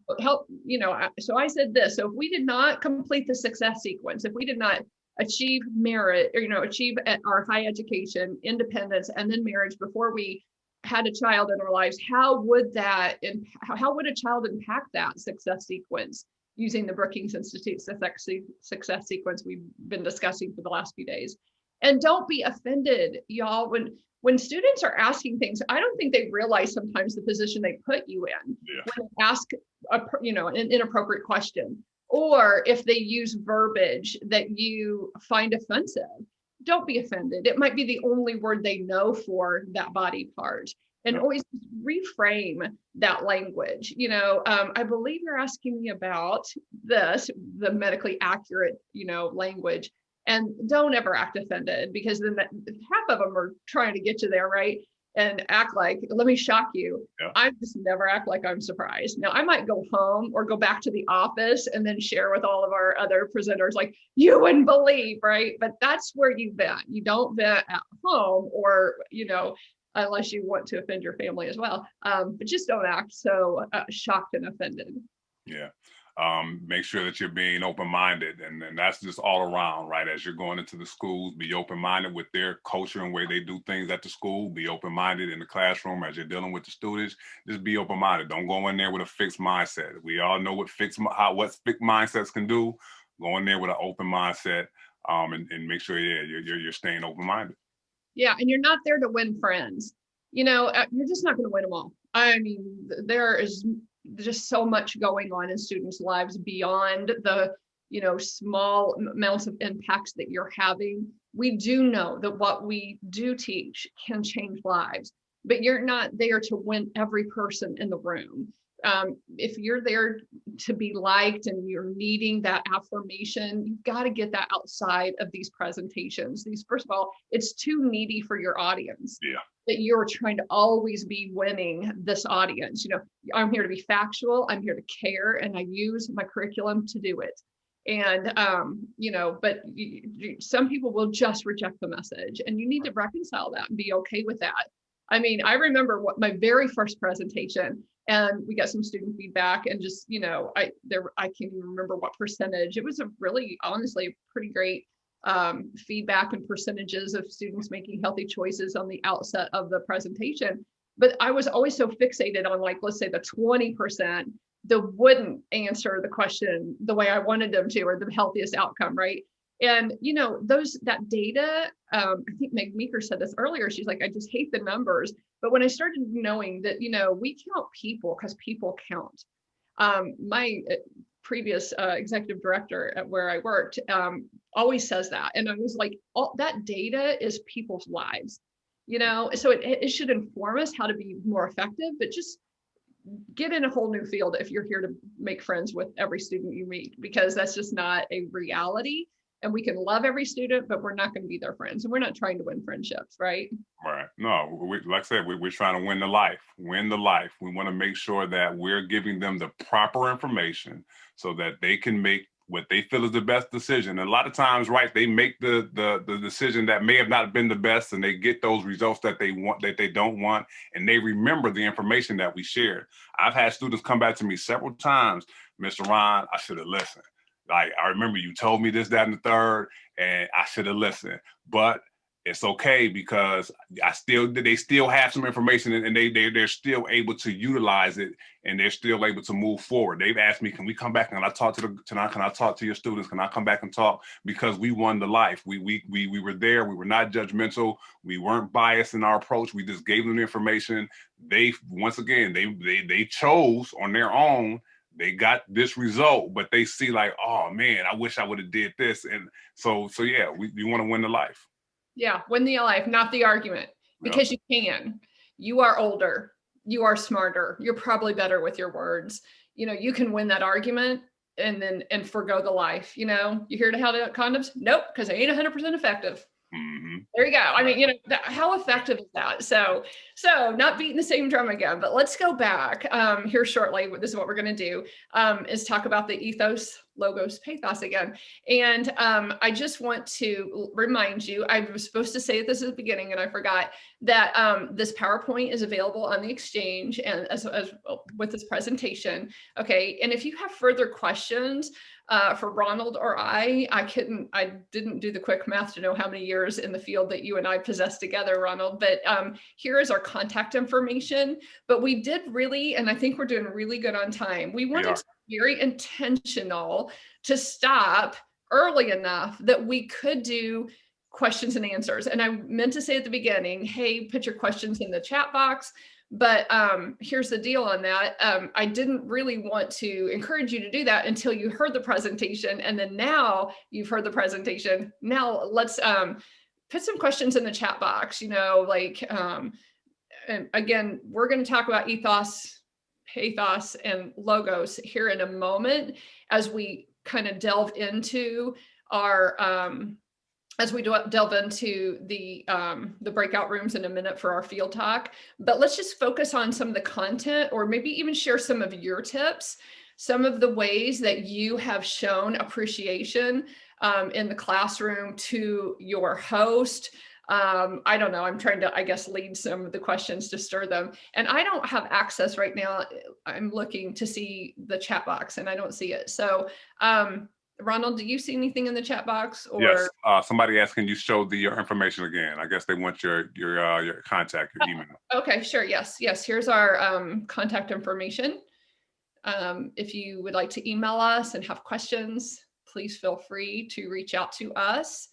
So I said this, so if we did not complete the success sequence, if we did not achieve merit, or, achieve at our high education, independence, and then marriage before we had a child in our lives, how would a child impact that success sequence using the Brookings Institute success sequence we've been discussing for the last few days? And don't be offended, y'all, when students are asking things. I don't think they realize sometimes the position they put you in when they ask an inappropriate question, or if they use verbiage that you find offensive. Don't be offended. It might be the only word they know for that body part. And always reframe that language. I believe you're asking me about the medically accurate, language. And don't ever act offended, because then half of them are trying to get you there, right? And act like, let me shock you. Yeah. I just never act like I'm surprised. Now, I might go home or go back to the office and then share with all of our other presenters, like, you wouldn't believe, right? But that's where you vent. You don't vent at home, or, unless you want to offend your family as well. But just don't act so shocked and offended. Yeah. Make sure that you're being open-minded, and that's just all around, right? As you're going into the schools, be open-minded with their culture and way they do things at the school. Be open-minded in the classroom as you're dealing with the students. Just be open-minded. Don't go in there with a fixed mindset. We all know what fixed mindsets can do. Go in there with an open mindset, and make sure, you're staying open-minded. Yeah, and you're not there to win friends. You're just not going to win them all. I mean, there is just so much going on in students' lives beyond the small amounts of impacts that you're having. We do know that what we do teach can change lives, but you're not there to win every person in the room. If you're there to be liked and you're needing that affirmation, you've got to get that outside of these presentations. First of all, it's too needy for your audience. Yeah. That you're trying to always be winning this audience. I'm here to be factual, I'm here to care, and I use my curriculum to do it. And, but some people will just reject the message, and you need to reconcile that and be okay with that. I mean, I remember my very first presentation, and we got some student feedback, and just, I can't even remember what percentage. It was a really, honestly, pretty great feedback and percentages of students making healthy choices on the outset of the presentation. But I was always so fixated on, like, let's say the 20% that wouldn't answer the question the way I wanted them to, or the healthiest outcome, right? And, that data, I think Meg Meeker said this earlier, she's like, I just hate the numbers. But when I started knowing that, we count people because people count. My previous executive director at where I worked always says that. And I was like, all that data is people's lives, so it should inform us how to be more effective, but just get in a whole new field if you're here to make friends with every student you meet, because that's just not a reality. And we can love every student, but we're not going to be their friends. And we're not trying to win friendships, right? Right. No, like I said, we're trying to win the life. We want to make sure that we're giving them the proper information so that they can make what they feel is the best decision. And a lot of times, right, they make the decision that may have not been the best, and they get those results that they want, that they don't want, and they remember the information that we shared. I've had students come back to me several times, Mr. Ron, I should have listened. Like, I remember you told me this, that, and the third, and I should have listened. But it's okay, because they still have some information, and they're still able to utilize it, and they're still able to move forward. They've asked me, can we come back? Can I talk can I talk to your students? Can I come back and talk? Because we won the life. We were there. We were not judgmental. We weren't biased in our approach. We just gave them the information. They chose on their own. They got this result, but they see, like, oh man, I wish I would have did this. And so yeah, we want to win the life. Yeah, win the life, not the argument, because you can. You are older, you are smarter, you're probably better with your words. You can win that argument and forgo the life. You here to have condoms? Nope, because they ain't 100% effective. Mhm. There you go. I mean, how effective is that? So not beating the same drum again, but let's go back here shortly. This is what we're going to do, is talk about the ethos, logos, pathos again. And I just want to remind you, I was supposed to say this at the beginning and I forgot that this PowerPoint is available on the Exchange and as with this presentation. Okay. And if you have further questions, for Ronald or I didn't do the quick math to know how many years in the field that you and I possess together, Ronald, but here is our contact information. But we did really, and I think we're doing really good on time. We wanted to be very intentional to stop early enough that we could do questions and answers. And I meant to say at the beginning, hey, put your questions in the chat box. But here's the deal on that. I didn't really want to encourage you to do that until you heard the presentation. And then now you've heard the presentation. Now let's put some questions in the chat box, and again, we're going to talk about ethos, pathos, and logos here in a moment as we kind of delve into our delve into the breakout rooms in a minute for our field talk. But let's just focus on some of the content, or maybe even share some of your tips, some of the ways that you have shown appreciation in the classroom to your host. I don't know, I'm trying to, I guess, lead some of the questions to stir them. And I don't have access right now. I'm looking to see the chat box and I don't see it. So, Ronald, do you see anything in the chat box? Or yes, somebody asked, can you show your information again? I guess they want your contact, your email. Okay, sure. Yes. Here's our contact information. If you would like to email us and have questions, please feel free to reach out to us.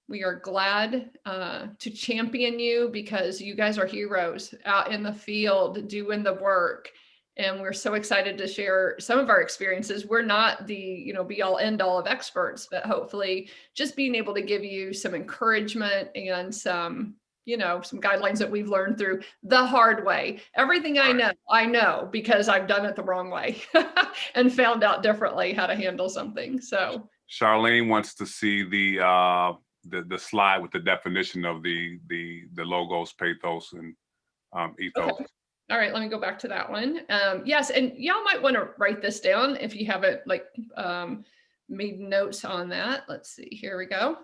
We are glad to champion you because you guys are heroes out in the field doing the work. And we're so excited to share some of our experiences. We're not the, be all end all of experts, but hopefully just being able to give you some encouragement and some guidelines that we've learned through the hard way. Everything I know because I've done it the wrong way and found out differently how to handle something. So Charlene wants to see the slide with the definition of the logos, pathos, and ethos. Okay. All right, let me go back to that one. Yes, and y'all might want to write this down if you haven't made notes on that. Let's see, here we go.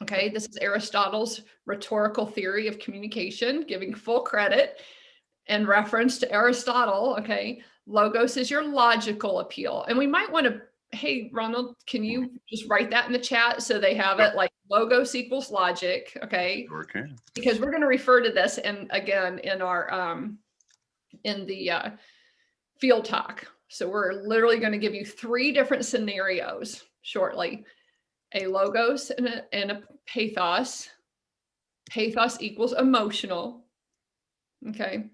Okay, this is Aristotle's rhetorical theory of communication, giving full credit and reference to Aristotle. Okay, logos is your logical appeal. And we might want to, hey, Ronald, can you just write that in the chat so they have it like logos equals logic, okay? Sure can. Because we're going to refer to this again in our in the field talk. So we're literally going to give you 3 different scenarios shortly. A logos and a pathos. Pathos equals emotional. Okay.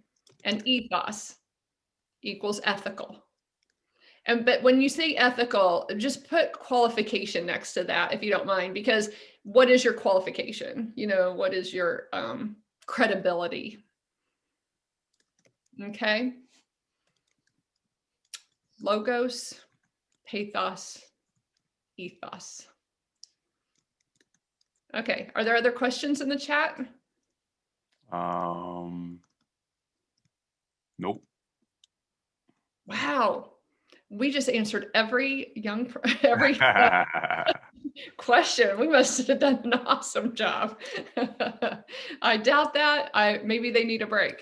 And ethos equals ethical. But when you say ethical, just put qualification next to that, if you don't mind, because what is your qualification? What is your credibility? Okay. Logos, pathos, ethos. Okay. Are there other questions in the chat? Nope. Wow. We just answered every question. We must have done an awesome job. I doubt that. Maybe they need a break.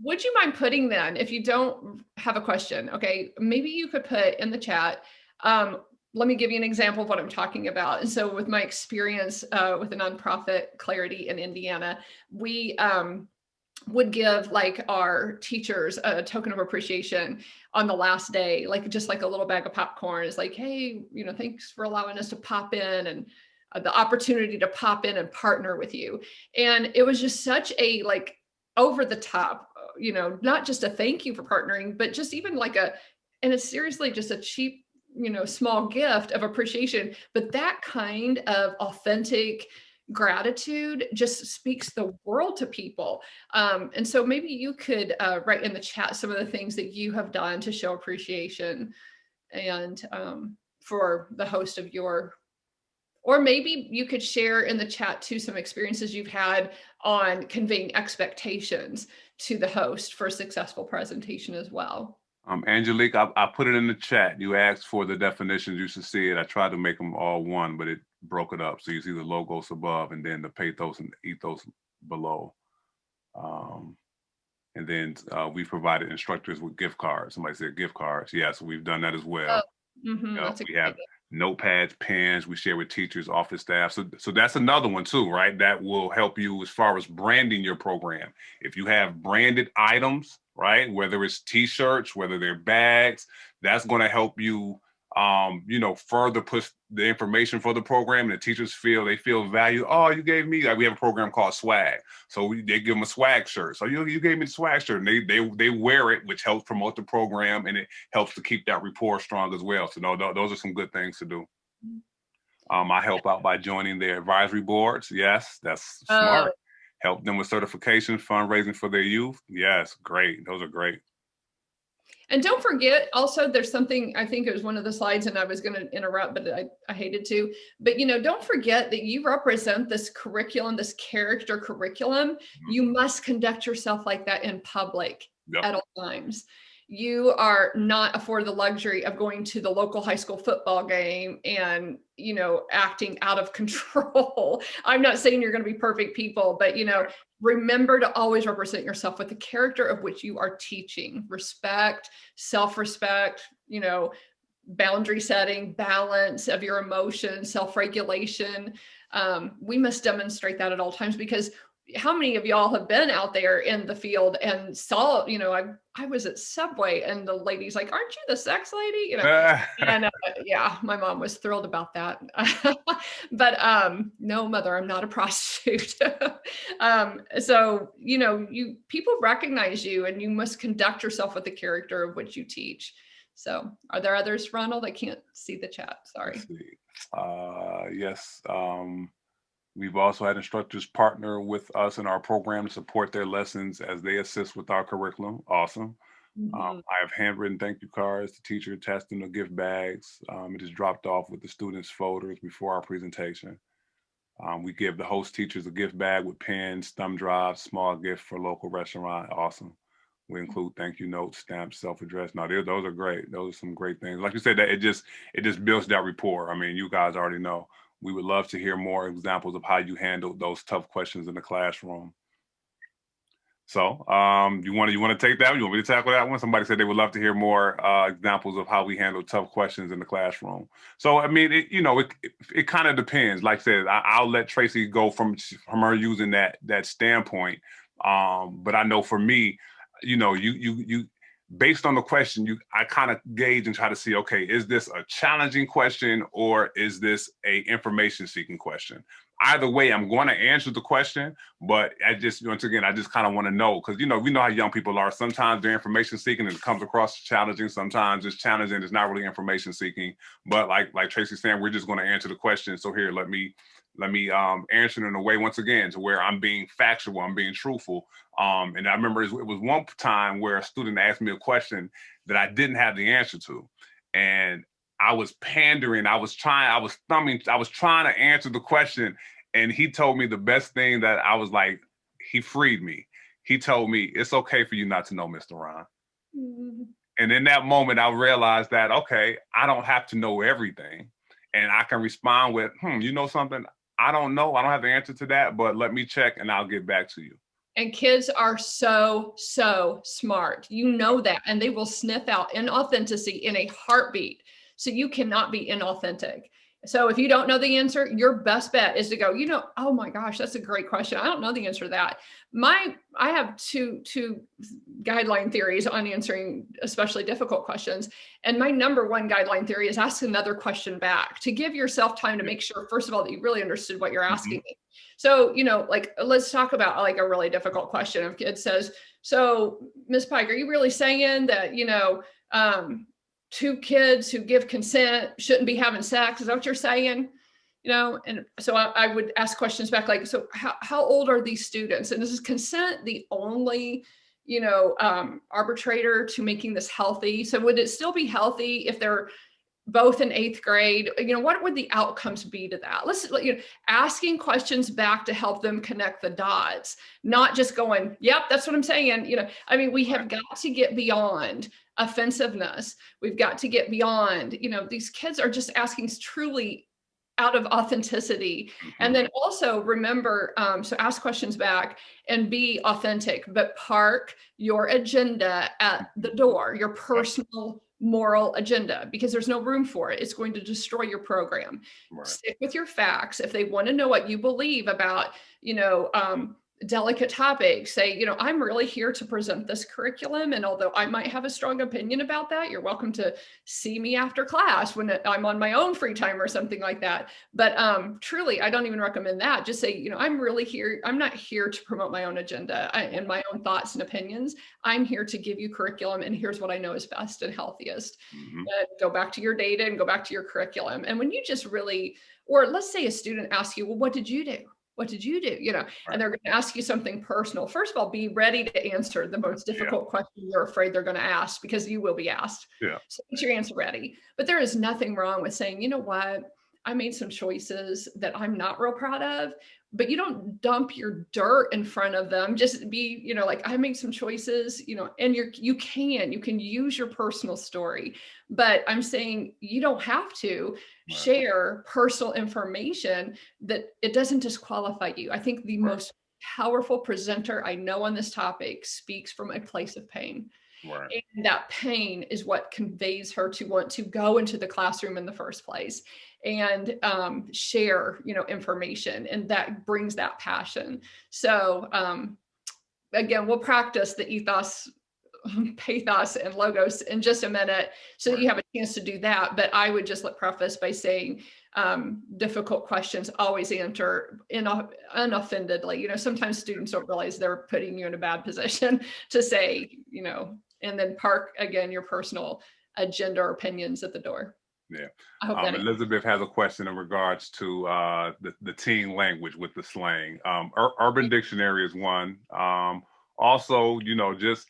Would you mind putting then, if you don't have a question, okay, maybe you could put in the chat, let me give you an example of what I'm talking about. And so with my experience with a nonprofit, Clarity in Indiana, we would give our teachers a token of appreciation on the last day, just like a little bag of popcorn. It's like, hey, thanks for allowing us to pop in and the opportunity to pop in and partner with you. And it was just such a over the top, not just a thank you for partnering, but just even and it's seriously just a cheap, small gift of appreciation. But that kind of authentic gratitude just speaks the world to people. And so maybe you could write in the chat some of the things that you have done to show appreciation and for the host of your, or maybe you could share in the chat too some experiences you've had on conveying expectations to the host for a successful presentation as well. Angelique, I put it in the chat. You asked for the definitions. You should see it. I tried to make them all one, but it broke it up. So you see the logos above and then the pathos and ethos below. And then we provided instructors with gift cards. Somebody said gift cards. Yes, we've done that as well. We have notepads, pens. We share with teachers, office staff. So that's another one too, right? That will help you as far as branding your program. If you have branded items, right, whether it's T-shirts, whether they're bags, that's going to help you, further push the information for the program. And the teachers feel valued. Oh, you gave me, like we have a program called swag. So they give them a swag shirt. So you gave me the swag shirt, and they wear it, which helps promote the program, and it helps to keep that rapport strong as well. So no, those are some good things to do. I help out by joining their advisory boards. Yes, that's smart. Help them with certification, fundraising for their youth. Yes, great. Those are great. And don't forget, also, there's something, I think it was one of the slides and I was going to interrupt, but I hated to, but don't forget that you represent this curriculum, this character curriculum. You must conduct yourself like that in public at all times. You are not afforded the luxury of going to the local high school football game and, acting out of control. I'm not saying you're going to be perfect people, but, remember to always represent yourself with the character of which you are teaching. Respect, self-respect, boundary setting, balance of your emotions, self-regulation. We must demonstrate that at all times, because how many of y'all have been out there in the field and saw, I was at Subway and the lady's like, aren't you the sex lady? And yeah, my mom was thrilled about that. But no, mother, I'm not a prostitute. So, people recognize you and you must conduct yourself with the character of which you teach. So are there others, Ronald? I can't see the chat. Sorry. Yes. We've also had instructors partner with us in our program to support their lessons as they assist with our curriculum. Awesome. I have handwritten thank you cards. The teacher attached them to gift bags. It is dropped off with the students' folders before our presentation. We give the host teachers a gift bag with pens, thumb drives, small gift for local restaurant. Awesome. We include thank you notes, stamps, self-addressed. No, those are great. Those are some great things. Like you said, that it just builds that rapport. I mean, you guys already know. We would love to hear more examples of how you handled those tough questions in the classroom. So you want to take that? You want me to tackle that one? Somebody said they would love to hear more examples of how we handle tough questions in the classroom. So, I mean, it kind of depends. Like I said, I'll let Tracy go from her using that standpoint. But I know for me, you based on the question, I kind of gauge and try to see, okay, is this a challenging question or is this a information seeking question? Either way, I'm going to answer the question, but once again, I just kind of want to know, because, we know how young people are. Sometimes they're information seeking and it comes across challenging. Sometimes it's challenging. It's not really information seeking, but like Tracy's saying, we're just going to answer the question. So here, let me answer it in a way, once again, to where I'm being factual, I'm being truthful. And I remember it was one time where a student asked me a question that I didn't have the answer to. And I was pandering, I was trying to answer the question. And he told me the best thing that I was like, he freed me. He told me, it's okay for you not to know, Mr. Ron. And in that moment, I realized that, okay, I don't have to know everything. And I can respond with, you know something? I don't know. I don't have the answer to that, but let me check and I'll get back to you. And kids are so smart. You know that. And they will sniff out inauthenticity in a heartbeat. So you cannot be inauthentic. So if you don't know the answer, your best bet is to go, oh my gosh, that's a great question. I don't know the answer to that. I have two guideline theories on answering especially difficult questions. And my number one guideline theory is ask another question back to give yourself time to make sure, first of all, that you really understood what you're asking me. So, let's talk about like a really difficult question. If kid says, so Ms. Pike, are you really saying that, two kids who give consent shouldn't be having sex? Is that what you're saying? And so I would ask questions back like, so how old are these students? And is consent the only, arbitrator to making this healthy? So would it still be healthy if they're both in 8th grade, what would the outcomes be to that? Let's, asking questions back to help them connect the dots, not just going, yep, that's what I'm saying. We have got to get beyond offensiveness. We've got to get beyond, these kids are just asking truly out of authenticity. And then also remember, so ask questions back and be authentic, but park your agenda at the door, your personal moral agenda, because there's no room for it. It's going to destroy your program. Right. Stick with your facts. If they want to know what you believe about, delicate topics, say, I'm really here to present this curriculum. And although I might have a strong opinion about that, you're welcome to see me after class when I'm on my own free time or something like that. But truly, I don't even recommend that. Just say, I'm really here. I'm not here to promote my own agenda and my own thoughts and opinions. I'm here to give you curriculum, and here's what I know is best and healthiest. And go back to your data and go back to your curriculum. And when you just really, or let's say a student asks you, well, what did you do? What did you do? Right. And they're going to ask you something personal. First of all, be ready to answer the most difficult question you're afraid they're going to ask, because you will be asked. So get your answer ready. But there is nothing wrong with saying, you know what? I made some choices that I'm not real proud of, but you don't dump your dirt in front of them. Just be, I made some choices, and you can use your personal story, but I'm saying you don't have to share personal information, that it doesn't disqualify you. I think the most powerful presenter I know on this topic speaks from a place of pain. Right. And that pain is what conveys her to want to go into the classroom in the first place and share, information, and that brings that passion. So again, we'll practice the ethos, pathos, and logos in just a minute, so that you have a chance to do that. But I would just preface by saying, difficult questions always answer unoffendedly. Sometimes students don't realize they're putting you in a bad position to say, and then park again your personal agenda or opinions at the door. Yeah. Elizabeth has a question in regards to the teen language with the slang. Urban Dictionary is one. Also, just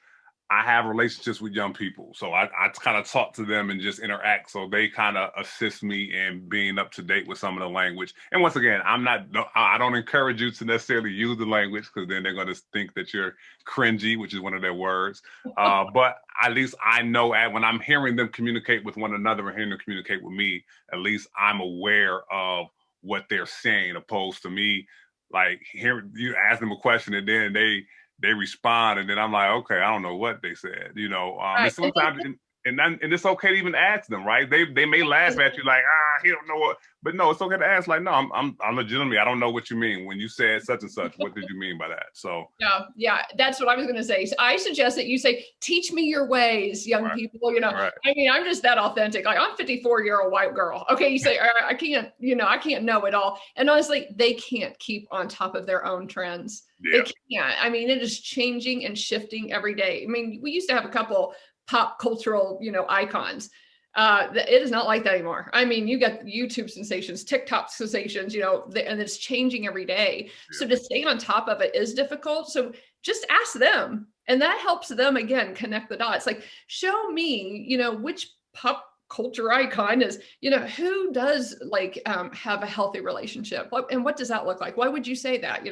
I have relationships with young people, so I kind of talk to them and just interact. So they kind of assist me in being up to date with some of the language. And once again, I don't encourage you to necessarily use the language, because then they're going to think that you're cringy, which is one of their words. But at least I know when I'm hearing them communicate with one another and hearing them communicate with me, at least I'm aware of what they're saying, opposed to me like hearing you ask them a question and then they respond, and then I'm like, okay, I don't know what they said, And sometimes, and it's okay to even ask them, right? They may laugh at you like, he don't know what, but no, it's okay to ask, like, no, I'm legitimately, I don't know what you mean when you said such and such. What did you mean by that? So yeah, that's what I was going to say. So I suggest that you say, teach me your ways, young people. I'm just that authentic. Like, I'm a 54-year-old white girl. Okay, you say, I can't know it all. And honestly, they can't keep on top of their own trends. They can't. It is changing and shifting every day. We used to have a couple pop cultural, icons. It is not like that anymore. You got YouTube sensations, TikTok sensations, and it's changing every day. So to stay on top of it is difficult. So just ask them, and that helps them, again, connect the dots. Like, show me, which pop culture icon is, who does have a healthy relationship, and what does that look like? Why would you say that?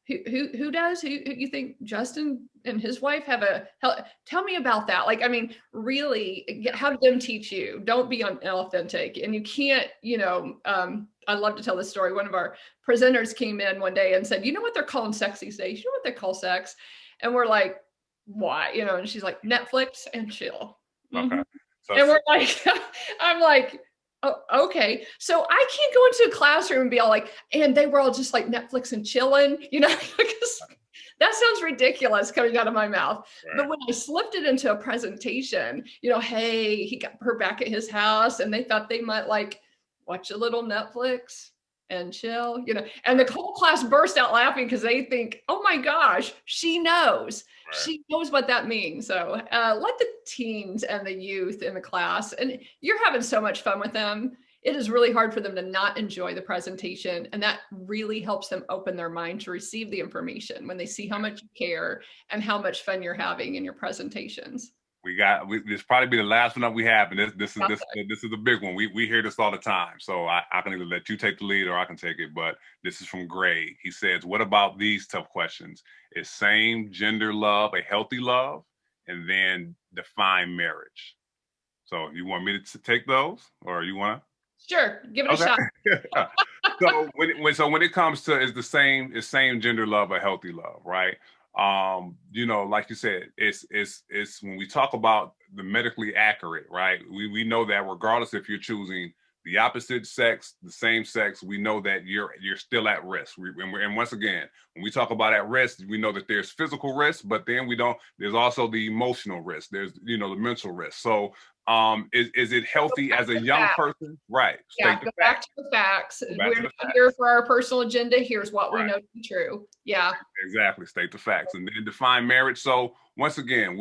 Who does? Who you think Justin and his wife have tell me about that. Really have them teach you. Don't be inauthentic. And you can't, I love to tell this story. One of our presenters came in one day and said, you know what they're calling sex these days? You know what they call sex? And we're like, why? And she's like, Netflix and chill. Okay. And we're like, I'm like, oh, okay. So I can't go into a classroom and be all like, and they were all just like Netflix and chilling, because that sounds ridiculous coming out of my mouth. Right. But when I slipped it into a presentation, hey, he got her back at his house and they thought they might watch a little Netflix and chill, and the whole class burst out laughing because they think, oh my gosh, she knows. Right. She knows what that means. So let the teens and the youth in the class, and you're having so much fun with them. It is really hard for them to not enjoy the presentation. And that really helps them open their mind to receive the information when they see how much you care and how much fun you're having in your presentations. This probably be the last one that we have, and this is a big one. We hear this all the time, so I can either let you take the lead or I can take it. But this is from Gray. He says, "What about these tough questions? Is same gender love a healthy love? And then define marriage." So you want me to take those, or you want to? Sure, give it a shot. So when it comes to is same gender love a healthy love, right? Like you said, it's when we talk about the medically accurate, right? We know that regardless if you're choosing the opposite sex, the same sex, we know that you're still at risk. And once again, when we talk about at risk, we know that there's physical risk, but then there's also the emotional risk. There's, the mental risk. So is it healthy as a young person? Right. Yeah, go back to the facts. We're not here for our personal agenda. Here's what we know to be true. Yeah. Exactly. State the facts and then define marriage. So once again,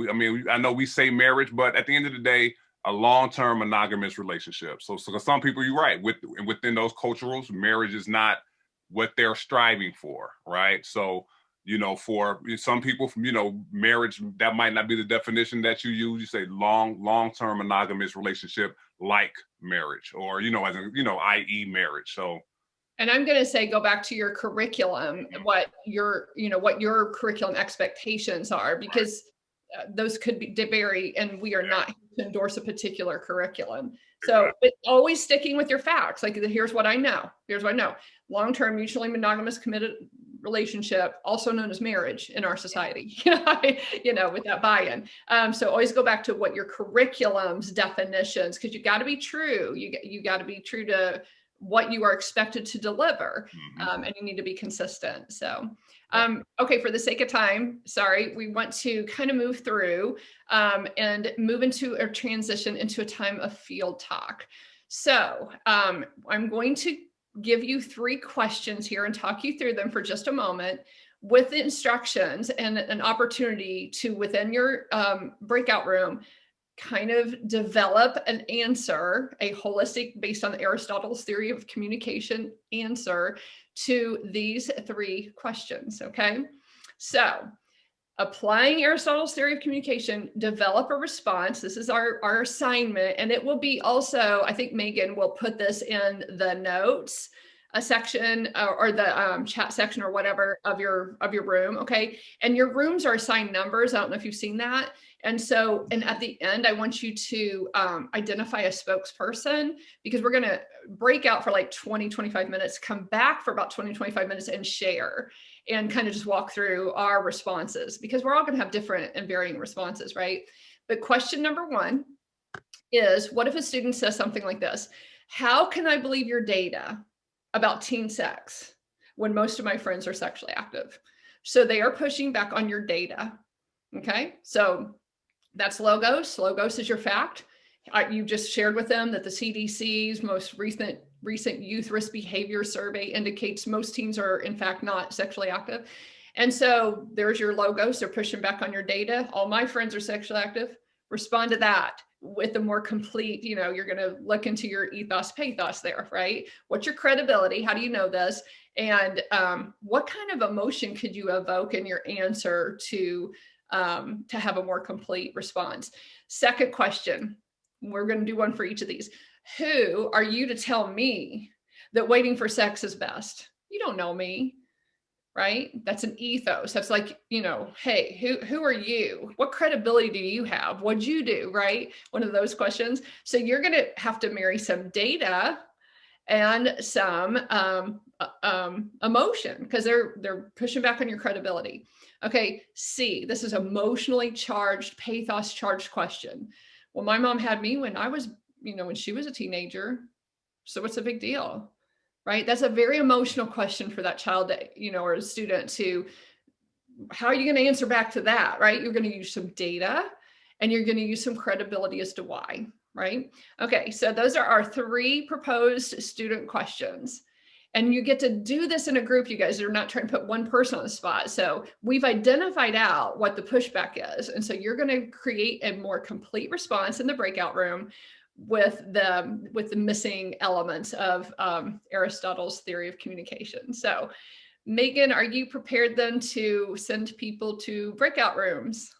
I know we say marriage, but at the end of the day, a long-term monogamous relationship. So some people, you're right, within those cultures, marriage is not what they're striving for, right? So, for some people, marriage, that might not be the definition that you use. You say long-term monogamous relationship like marriage, or, as in, i.e. marriage. So. And I'm going to say, go back to your curriculum, what your curriculum expectations are, because those could vary, and we are not to endorse a particular curriculum. So, but always sticking with your facts. Like, here's what I know. Here's what I know. Long-term, mutually monogamous, committed relationship, also known as marriage in our society, with that buy-in. So always go back to what your curriculum's definitions, because you got to be true. You got to be true to what you are expected to deliver, and you need to be consistent. So, okay, for the sake of time, sorry, we want to kind of move through and move into a transition into a time of field talk. So I'm going to give you 3 questions here and talk you through them for just a moment with the instructions and an opportunity to, within your breakout room, kind of develop an answer, a holistic, based on Aristotle's theory of communication answer to these 3 questions, okay? So, applying Aristotle's theory of communication, develop a response. This is our assignment, and it will be also, I think Megan will put this in the notes section or the chat section or whatever of your room, okay? And your rooms are assigned numbers. I don't know if you've seen that. And so, and at the end, I want you to identify a spokesperson, because we're going to break out for like 20, 25 minutes, come back for about 20, 25 minutes and share and kind of just walk through our responses, because we're all going to have different and varying responses, right? But question number 1 is, what if a student says something like this? How can I believe your data about teen sex when most of my friends are sexually active? So they are pushing back on your data. Okay, so that's Logos. Logos is your fact. You just shared with them that the CDC's most recent youth risk behavior survey indicates most teens are in fact not sexually active. And so there's your Logos. They're pushing back on your data. All my friends are sexually active. Respond to that with a more complete, you're going to look into your ethos, pathos there, right? What's your credibility? How do you know this? And what kind of emotion could you evoke in your answer to have a more complete response? Second question, we're going to do one for each of these. Who are you to tell me that waiting for sex is best? You don't know me, right? That's an ethos. That's like, hey, who are you? What credibility do you have? What'd you do, right? One of those questions. So you're going to have to marry some data and some emotion, because they're pushing back on your credibility. Okay, C, this is emotionally charged, pathos charged question. Well, my mom had me when I was, when she was a teenager. So what's the big deal, right? That's a very emotional question for that child, or a student to, how are you going to answer back to that, right? You're going to use some data and you're going to use some credibility as to why, right? Okay, so those are our 3 proposed student questions. And you get to do this in a group, you guys. You're not trying to put one person on the spot. So we've identified out what the pushback is. And so you're going to create a more complete response in the breakout room with the missing elements of Aristotle's theory of communication. So Megan, are you prepared then to send people to breakout rooms?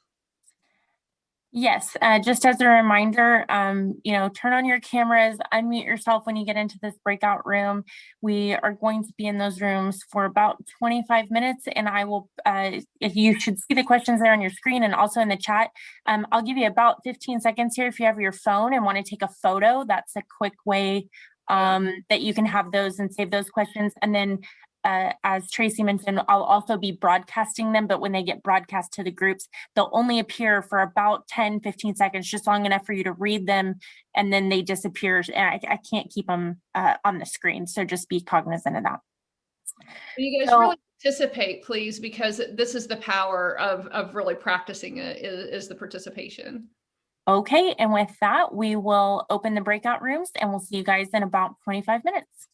Yes, just as a reminder, turn on your cameras, unmute yourself when you get into this breakout room. We are going to be in those rooms for about 25 minutes, and I will, if you should see the questions there on your screen and also in the chat, I'll give you about 15 seconds here if you have your phone and want to take a photo. That's a quick way that you can have those and save those questions. And then as Tracy mentioned, I'll also be broadcasting them, but when they get broadcast to the groups, they'll only appear for about 10-15 seconds, just long enough for you to read them, and then they disappear, and I can't keep them on the screen, so just be cognizant of that. You guys really participate, please, because this is the power of really practicing it, is the participation. Okay, and with that, we will open the breakout rooms, and we'll see you guys in about 25 minutes.